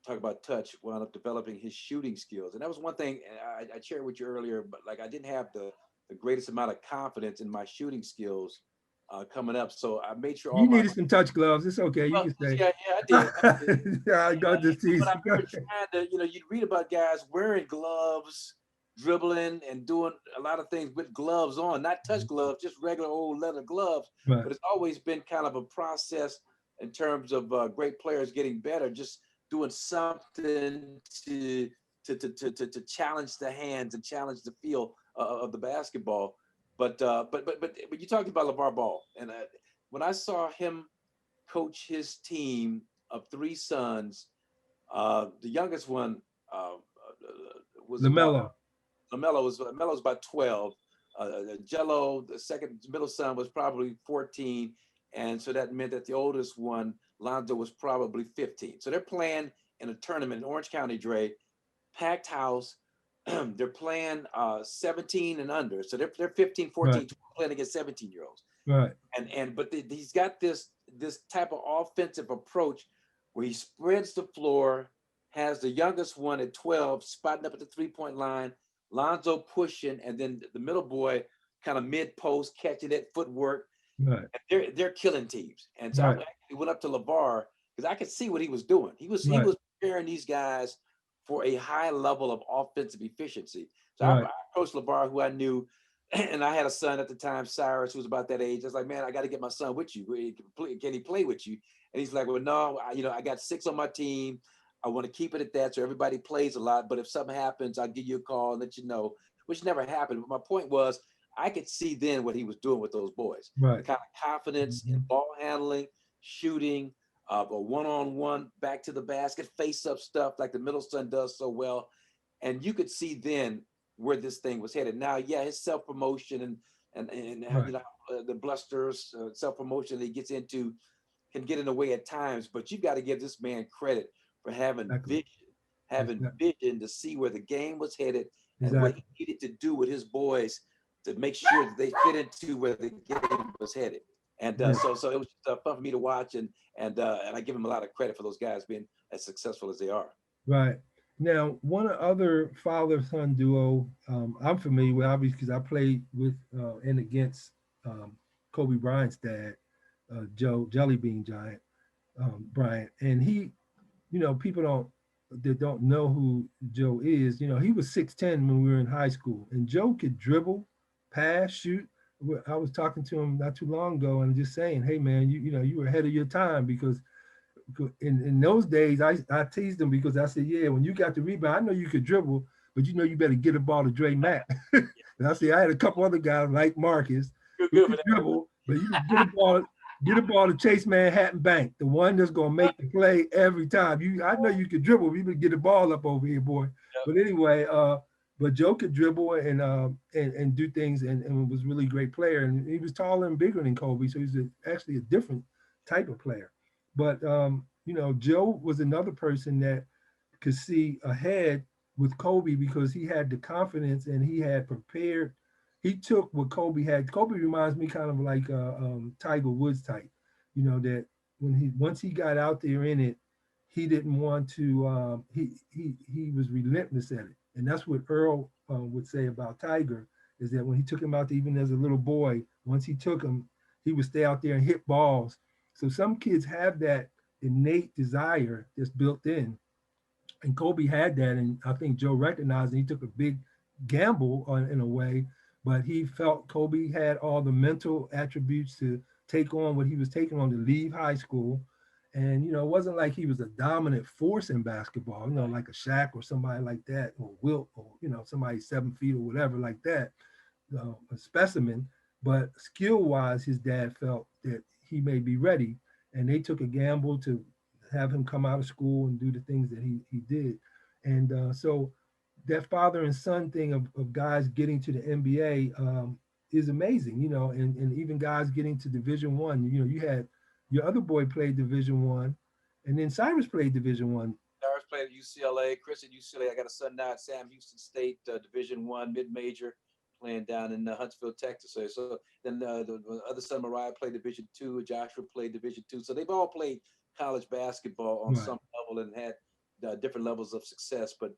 talk about touch, wound up developing his shooting skills. And that was one thing I shared with you earlier, but like I didn't have the greatest amount of confidence in my shooting skills coming up. So I made sure all You my needed some touch gloves. It's okay. You can say. yeah, I did. Yeah, I got to see. But I remember trying to, you'd read about guys wearing gloves, dribbling, and doing a lot of things with gloves on, not touch gloves, just regular old leather gloves. Right. But it's always been kind of a process in terms of great players getting better, just doing something to challenge the hands and challenge the feel of the basketball. But you talked about LeVar Ball, and when I saw him coach his team of three sons, the youngest one was LaMelo. Melo's about 12. Jello, the second middle son, was probably 14, and so that meant that the oldest one, Lonzo, was probably 15. So they're playing in a tournament in Orange County, Dre, packed house. They're playing 17 and under, so they're 15, 14, right, playing against 17-year-olds. Right. But he's got this type of offensive approach where he spreads the floor, has the youngest one at 12 spotting up at the 3-point line, Lonzo pushing, and then the middle boy kind of mid-post catching that footwork. Right. And they're killing teams. And so right, I actually went up to LeVar because I could see what he was doing. He was preparing these guys for a high level of offensive efficiency. So I approached LeVar, who I knew, and I had a son at the time, Cyrus, who was about that age. I was like, man, I got to get my son with you. Can he play with you? And he's like, well, no, I got 6 on my team. I want to keep it at that so everybody plays a lot. But if something happens, I'll give you a call and let you know, which never happened. But my point was, I could see then what he was doing with those boys. Right. The kind of confidence in ball handling, shooting, a one-on-one, back to the basket, face-up stuff like the middle son does so well. And you could see then where this thing was headed. Now, yeah, his self-promotion and the blusters, self-promotion that he gets into can get in the way at times, but you've got to give this man credit for having vision to see where the game was headed and what he needed to do with his boys to make sure that they fit into where the game was headed. And so it was fun for me to watch, and I give him a lot of credit for those guys being as successful as they are. Right. Now, one other father-son duo I'm familiar with, obviously, because I played with and against Kobe Bryant's dad, Joe Jellybean Giant Bryant, and he, people that don't know who Joe is, he was 6'10" when we were in high school, and Joe could dribble, pass, shoot. I was talking to him not too long ago and just saying, hey man, you were ahead of your time, because in those days I teased him because I said, yeah, when you got the rebound, I know you could dribble, but you better get a ball to Dre Mack. And I said, I had a couple other guys like Marques who could dribble, but you get a ball to Chase Manhattan Bank, the one that's gonna make the play every time. I know you could dribble, you better get the ball up over here, boy. Yep. But anyway, but Joe could dribble and do things and was really a great player. And he was taller and bigger than Kobe, so he's actually a different type of player. But Joe was another person that could see ahead with Kobe because he had the confidence and he had prepared. He took what Kobe had. Kobe reminds me kind of like Tiger Woods type, that once he got out there in it, he didn't want to. He was relentless at it, and that's what Earl would say about Tiger, is that when he took him out there, even as a little boy, once he took him, he would stay out there and hit balls So some kids have that innate desire that's built in. And Kobe had that. And I think Joe recognized and he took a big gamble in a way, but he felt Kobe had all the mental attributes to take on what he was taking on to leave high school. And, it wasn't like he was a dominant force in basketball, like a Shaq or somebody like that, or Wilt, or, somebody 7 feet or whatever like that, a specimen. But skill wise, his dad felt that he may be ready. And they took a gamble to have him come out of school and do the things that he did. And so that father and son thing of guys getting to the NBA is amazing, and even guys getting to Division I. You had your other boy played Division I, and then Cyrus played Division I. Cyrus played at UCLA, Chris at UCLA. I got a son now at Sam Houston State, Division I, mid-major, playing down in Huntsville, Texas. So then the other son, Mariah, played Division II. Joshua played Division II. So they've all played college basketball on some level and had different levels of success. But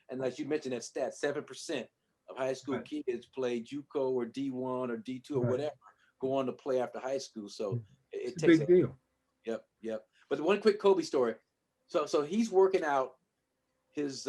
and like you mentioned that stat, 7% of high school kids play JUCO or D1 or D2 or whatever, go on to play after high school. So it it's takes a big deal. Yep. But one quick Kobe story. So he's working out his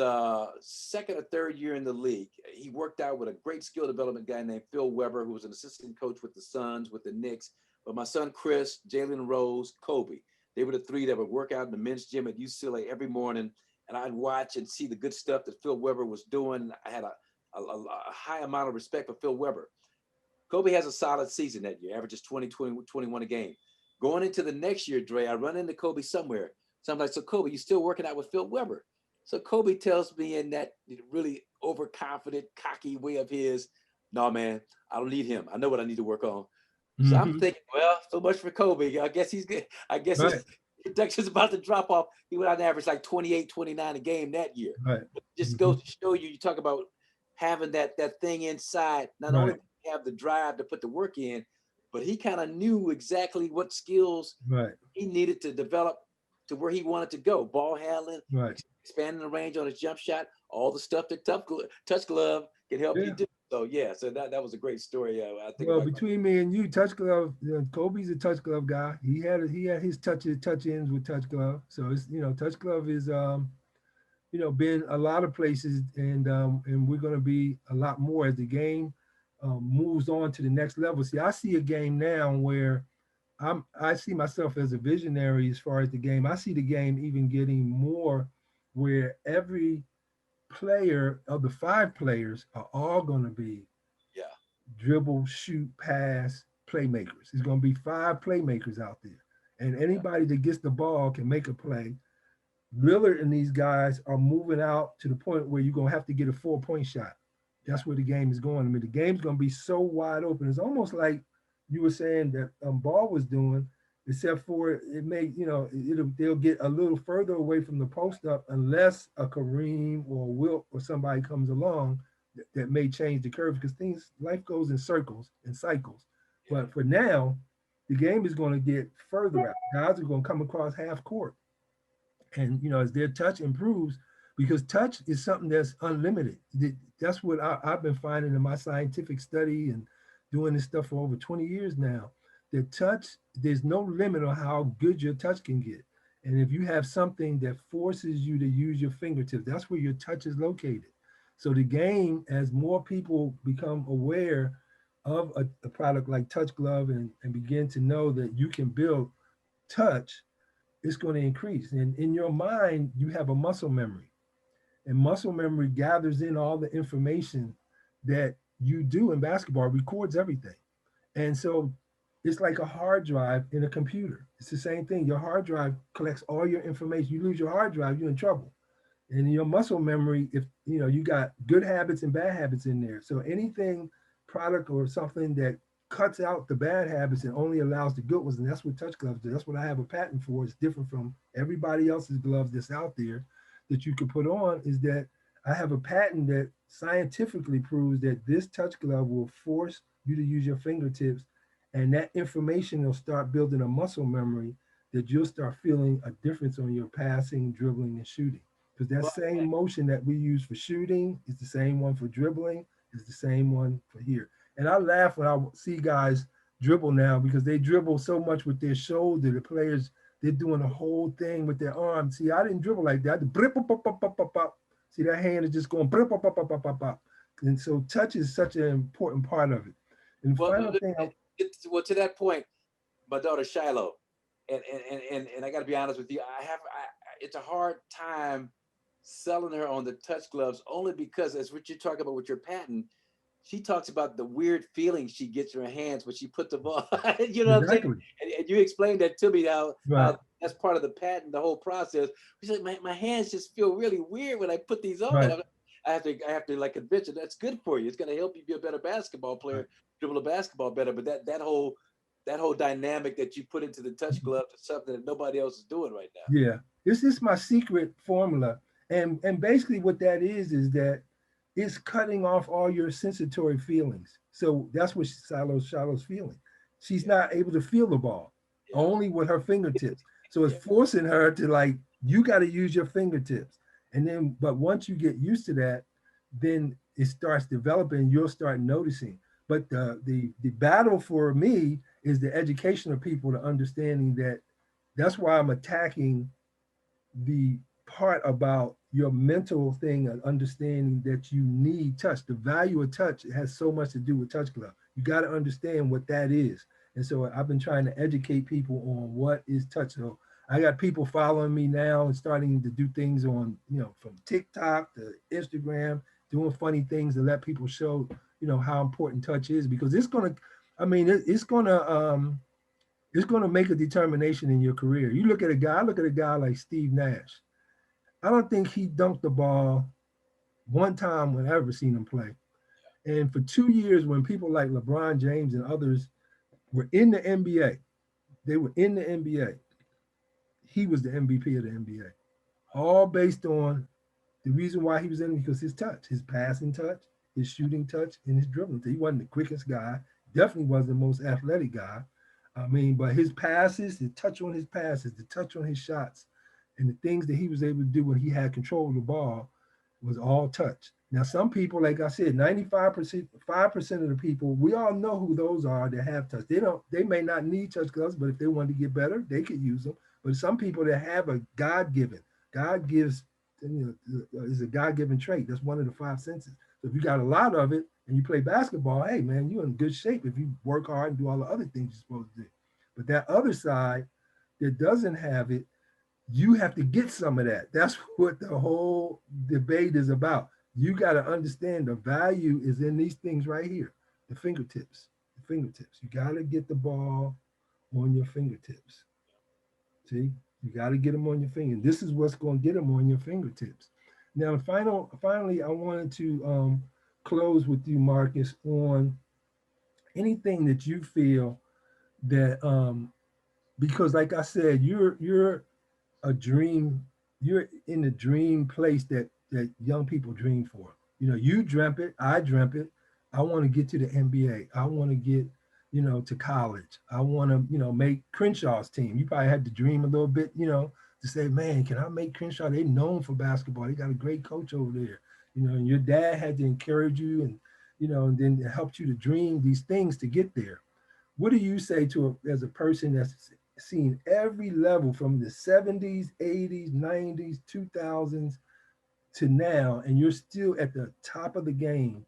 second or third year in the league. He worked out with a great skill development guy named Phil Weber, who was an assistant coach with the Suns, with the Knicks. But my son Chris, Jalen Rose, Kobe, they were the three that would work out in the men's gym at UCLA every morning. And I'd watch and see the good stuff that Phil Weber was doing. I had a high amount of respect for Phil Weber. Kobe has a solid season that year, averages 20, 21 a game. Going into the next year, Dre, I run into Kobe somewhere. So I'm like, so Kobe, you still working out with Phil Weber? So Kobe tells me in that really overconfident, cocky way of his, no, man, I don't need him. I know what I need to work on. So I'm thinking, well, so much for Kobe. I guess he's good. I guess his production's about to drop off. He went out and averaged like 28, 29 a game that year. But just goes to show you, you talk about having that thing inside, not only have the drive to put the work in, but he kind of knew exactly what skills he needed to develop to where he wanted to go. Ball handling, expanding the range on his jump shot, all the stuff that Touch Glove can help you do. So so that was a great story. I think. Well, between me and you, Touch Glove, Kobe's a Touch Glove guy. He had his touch ins with Touch Glove. So it's Touch Glove is been a lot of places, and we're going to be a lot more as the game moves on to the next level. See, I see a game now where I see myself as a visionary as far as the game. I see the game even getting more where every player of the 5 players are all going to be dribble, shoot, pass playmakers. It's going to be 5 playmakers out there, and anybody that gets the ball can make a play. Lillard and these guys are moving out to the point where you're going to have to get a 4-point shot. That's where the game is going. I mean, the game's going to be so wide open. It's almost like you were saying that Ball was doing, except for it may, they'll get a little further away from the post up unless a Kareem or a Wilt or somebody comes along that may change the curve, because life goes in circles and cycles. But for now, the game is going to get further out. Guys are going to come across half court. And, as their touch improves, because touch is something that's unlimited. That's what I've been finding in my scientific study and doing this stuff for over 20 years now. That touch, there's no limit on how good your touch can get. And if you have something that forces you to use your fingertips, that's where your touch is located. So the game, as more people become aware of a product like Touch Glove and begin to know that you can build touch, it's going to increase. And in your mind, you have a muscle memory. And muscle memory gathers in all the information that you do in basketball, records everything. And so it's like a hard drive in a computer. It's the same thing. Your hard drive collects all your information. You lose your hard drive, you're in trouble. And your muscle memory, if you got good habits and bad habits in there. So anything, product or something that cuts out the bad habits and only allows the good ones, and that's what Touch Gloves do. That's what I have a patent for. It's different from everybody else's gloves that's out there that you could put on, is that I have a patent that scientifically proves that this Touch Glove will force you to use your fingertips, and that information will start building a muscle memory that you'll start feeling a difference on your passing, dribbling, and shooting. Because that same motion that we use for shooting is the same one for dribbling, is the same one for here. And I laugh when I see guys dribble now because they dribble so much with their shoulder. The players, they're doing the whole thing with their arm. See, I didn't dribble like that. See, that hand is just going. And so touch is such an important part of it. And the Well, final thing, well, to that point, my daughter Shiloh, and I got to be honest with you, it's a hard time selling her on the touch gloves only because, as what you're talking about with your patent, she talks about the weird feeling she gets in her hands when she put the ball. You know what I'm saying? exactly And you explained that to me, right, how that's part of the patent, the whole process. She's like, my hands just feel really weird when I put these on. right, I have to like convince her that's good for you. It's going to help you be a better basketball player, right. dribble the basketball better. But that whole dynamic that you put into the touch glove is something that nobody else is doing right now. Yeah, this is my secret formula, and basically what that is that it's cutting off all your sensory feelings. So that's what Shiloh's feeling. She's Yeah, not able to feel the ball, yeah, only with her fingertips. So it's yeah. forcing her to like, you got to use your fingertips. And then, but once you get used to that, then it starts developing. You'll start noticing. But the battle for me is the education of people to understanding that that's why I'm attacking the part about your mental thing and understanding that you need touch. The value of touch has so much to do with touch glove. You got to understand what that is. And so I've been trying to educate people on what is touch. So I got people following me now and starting to do things on, from TikTok to Instagram, doing funny things to let people show, how important touch is because it's going to, it's going to make a determination in your career. I look at a guy like Steve Nash. I don't think he dunked the ball one time when I ever seen him play. And for 2 years, when people like LeBron James and others were in the NBA, they were in the NBA. He was the MVP of the NBA, all based on the reason why he was in it because his touch, his passing touch, his shooting touch, and his dribbling. He wasn't the quickest guy, definitely wasn't the most athletic guy. I mean, but his passes, the touch on his passes, the touch on his shots, and the things that he was able to do when he had control of the ball was all touch. Now, some people, like I said, 95%, 5% of the people, we all know who those are that have touch. They may not need touch gloves, but if they want to get better, they could use them. But some people that have a God gives, is a God-given trait. That's one of the five senses. So if you got a lot of it and you play basketball, hey man, you're in good shape if you work hard and do all the other things you're supposed to do. But that other side that doesn't have it, you have to get some of that. That's what the whole debate is about. You got to understand the value is in these things right here, the fingertips. The fingertips. You got to get the ball on your fingertips. See, you got to get them on your finger. This is what's going to get them on your fingertips. Now, finally, I wanted to close with you, Marcus, on anything that you feel that because, like I said, you're a dream. You're in the dream place that young people dream for. You dreamt it. I dreamt it. I want to get to the NBA. I want to get, to college. I want to, make Crenshaw's team. You probably had to dream a little bit, to say, man, can I make Crenshaw? They're known for basketball. They got a great coach over there. And your dad had to encourage you and then it helped you to dream these things to get there. What do you say as a person that's seen every level from the 70s, 80s, 90s, 2000s to now, and you're still at the top of the game?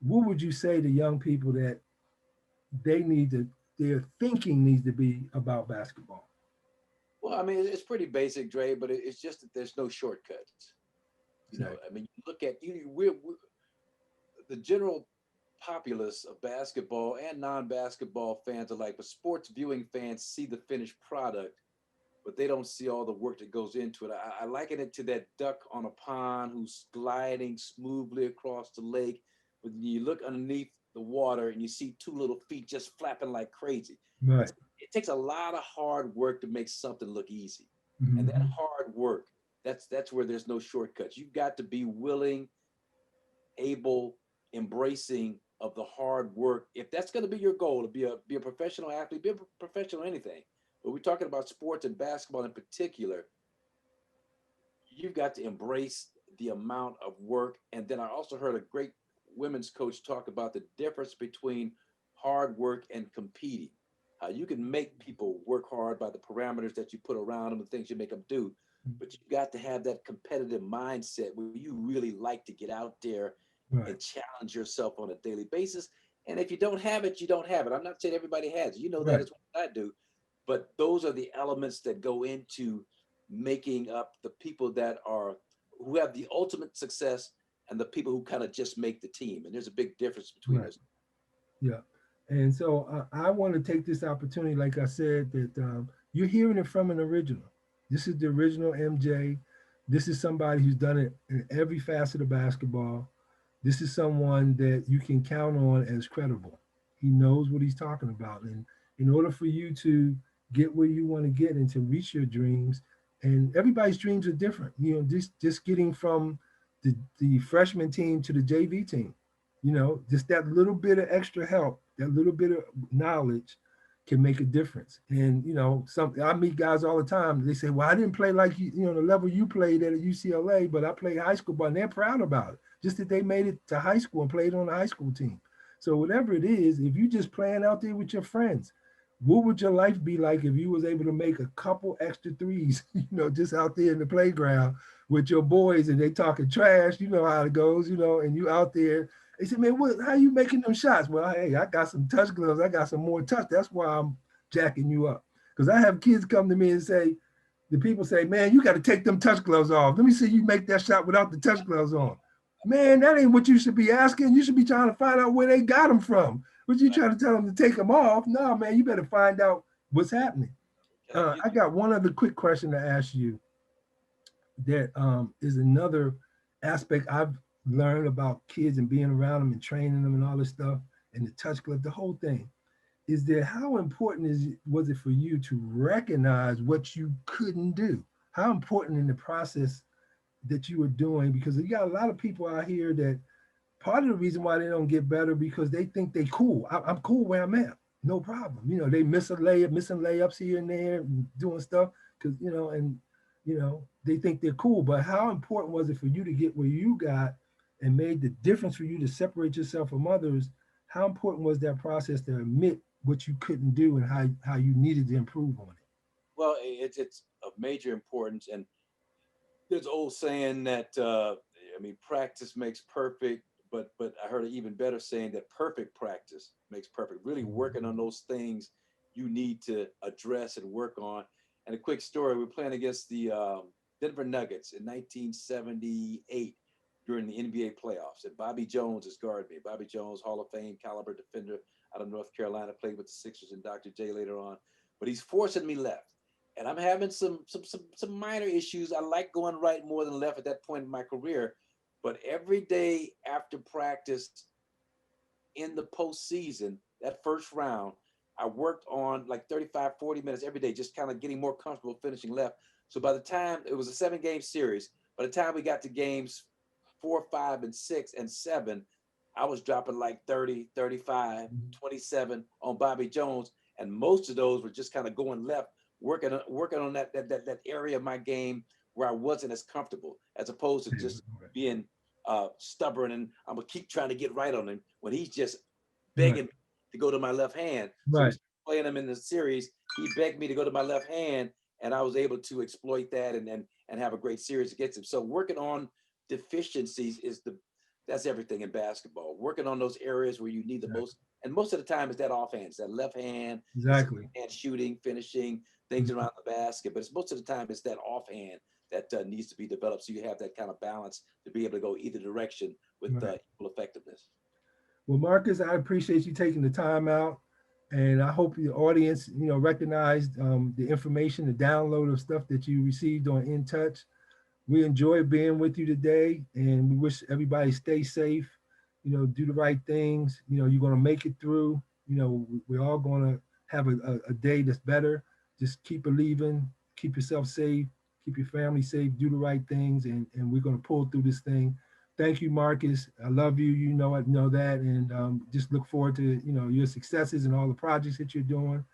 What would you say to young people that their thinking needs to be about basketball? Well, I mean, it's pretty basic, Dre, but it's just that there's no shortcuts. Exactly. I mean, you look at we're the general populace of basketball and non-basketball fans alike, but sports viewing fans see the finished product, but they don't see all the work that goes into it. I liken it to that duck on a pond who's gliding smoothly across the lake. But you look underneath the water and you see two little feet just flapping like crazy. Right. It takes a lot of hard work to make something look easy. And that Mm-hmm. hard work, that's where there's no shortcuts. You've got to be willing, able, embracing of the hard work. If that's going to be your goal, to be a professional athlete, be a professional in anything. But we're talking about sports and basketball in particular. You've got to embrace the amount of work. And then I also heard a great women's coach talk about the difference between hard work and competing. How you can make people work hard by the parameters that you put around them and things you make them do. But you've got to have that competitive mindset where you really like to get out there Right. and challenge yourself on a daily basis. And if you don't have it, you don't have it. I'm not saying everybody has it. You know that Right. as well as I do. But those are the elements that go into making up the people that are who have the ultimate success and the people who kind of just make the team. And there's a big difference between Right. those. Yeah. And so I want to take this opportunity, like I said, that you're hearing it from an original. This is the original MJ. This is somebody who's done it in every facet of basketball. This is someone that you can count on as credible. He knows what he's talking about. And in order for you to get where you want to get and to reach your dreams, and everybody's dreams are different, just getting from the freshman team to the JV team, just that little bit of extra help, that little bit of knowledge can make a difference. And I meet guys all the time. They say, "Well, I didn't play like the level you played at UCLA, but I played high school ball," and they're proud about it. Just that they made it to high school and played on the high school team. So whatever it is, if you just playing out there with your friends, what would your life be like if you was able to make a couple extra threes, just out there in the playground with your boys and they talking trash, you know how it goes, and you out there. They said, "Man, how you making them shots?" Well, hey, I got some touch gloves. I got some more touch. That's why I'm jacking you up. Because I have kids come to me and say, the people say, "Man, you got to take them touch gloves off. Let me see you make that shot without the touch gloves on." Man, that ain't what you should be asking. You should be trying to find out where they got them from. But you trying to tell them to take them off? No, man, you better find out what's happening. I got one other quick question to ask you that is another aspect I've learned about kids and being around them and training them and all this stuff and the touch glove, the whole thing. Is that how important was it for you to recognize what you couldn't do? How important in the process that you were doing? Because you got a lot of people out here that part of the reason why they don't get better because they think they cool. I'm cool where I'm at, no problem. They missing layups here and there, and doing stuff because they think they're cool. But how important was it for you to get where you got and made the difference for you to separate yourself from others? How important was that process to admit what you couldn't do and how you needed to improve on it? Well, it's of major importance. And there's an old saying that practice makes perfect, but I heard an even better saying that perfect practice makes perfect. Really working on those things you need to address and work on. And a quick story: we're playing against the Denver Nuggets in 1978 during the NBA playoffs, and Bobby Jones is guarding me. Bobby Jones, Hall of Fame caliber defender out of North Carolina, played with the Sixers and Dr. J later on, but he's forcing me left. And I'm having some minor issues. I like going right more than left at that point in my career. But every day after practice in the postseason, that first round, I worked on like 35, 40 minutes every day, just kind of getting more comfortable finishing left. So by the time it was a 7-game series, by the time we got to games 4, 5, and 6, and 7, I was dropping like 30, 35, 27 on Bobby Jones. And most of those were just kind of going left, working on that area of my game where I wasn't as comfortable, as opposed to just being stubborn and I'm gonna keep trying to get right on him when he's just begging me to go to my left hand. So we playing him in the series. He begged me to go to my left hand, and I was able to exploit that and have a great series against him. So working on deficiencies that's everything in basketball. Working on those areas where you need the most, and most of the time it's that offhand, it's that left hand, Exactly. and shooting, finishing things around the basket. But it's most of the time it's that offhand that needs to be developed, so you have that kind of balance to be able to go either direction with equal effectiveness. Well, Marcus, I appreciate you taking the time out, and I hope the audience, recognized the information, the download of stuff that you received on In Touch. We enjoy being with you today, and we wish everybody stay safe. Do the right things. You're going to make it through. We're all going to have a day that's better. Just keep believing, keep yourself safe, keep your family safe, do the right things, and we're going to pull through this thing. Thank you, Marcus. I love you. I know that, and just look forward to your successes and all the projects that you're doing.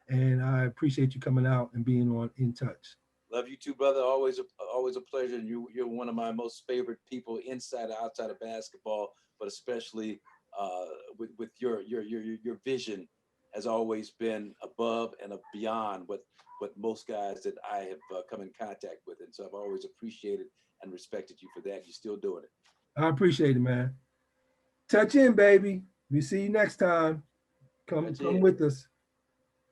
And I appreciate you coming out and being on In Touch. Love you too, brother. Always a pleasure. You're one of my most favorite people inside and outside of basketball, but especially with your vision has always been above and beyond what most guys that I have come in contact with. And so I've always appreciated and respected you for that. You're still doing it. I appreciate it, man. Touch in, baby. We see you next time. Come with us.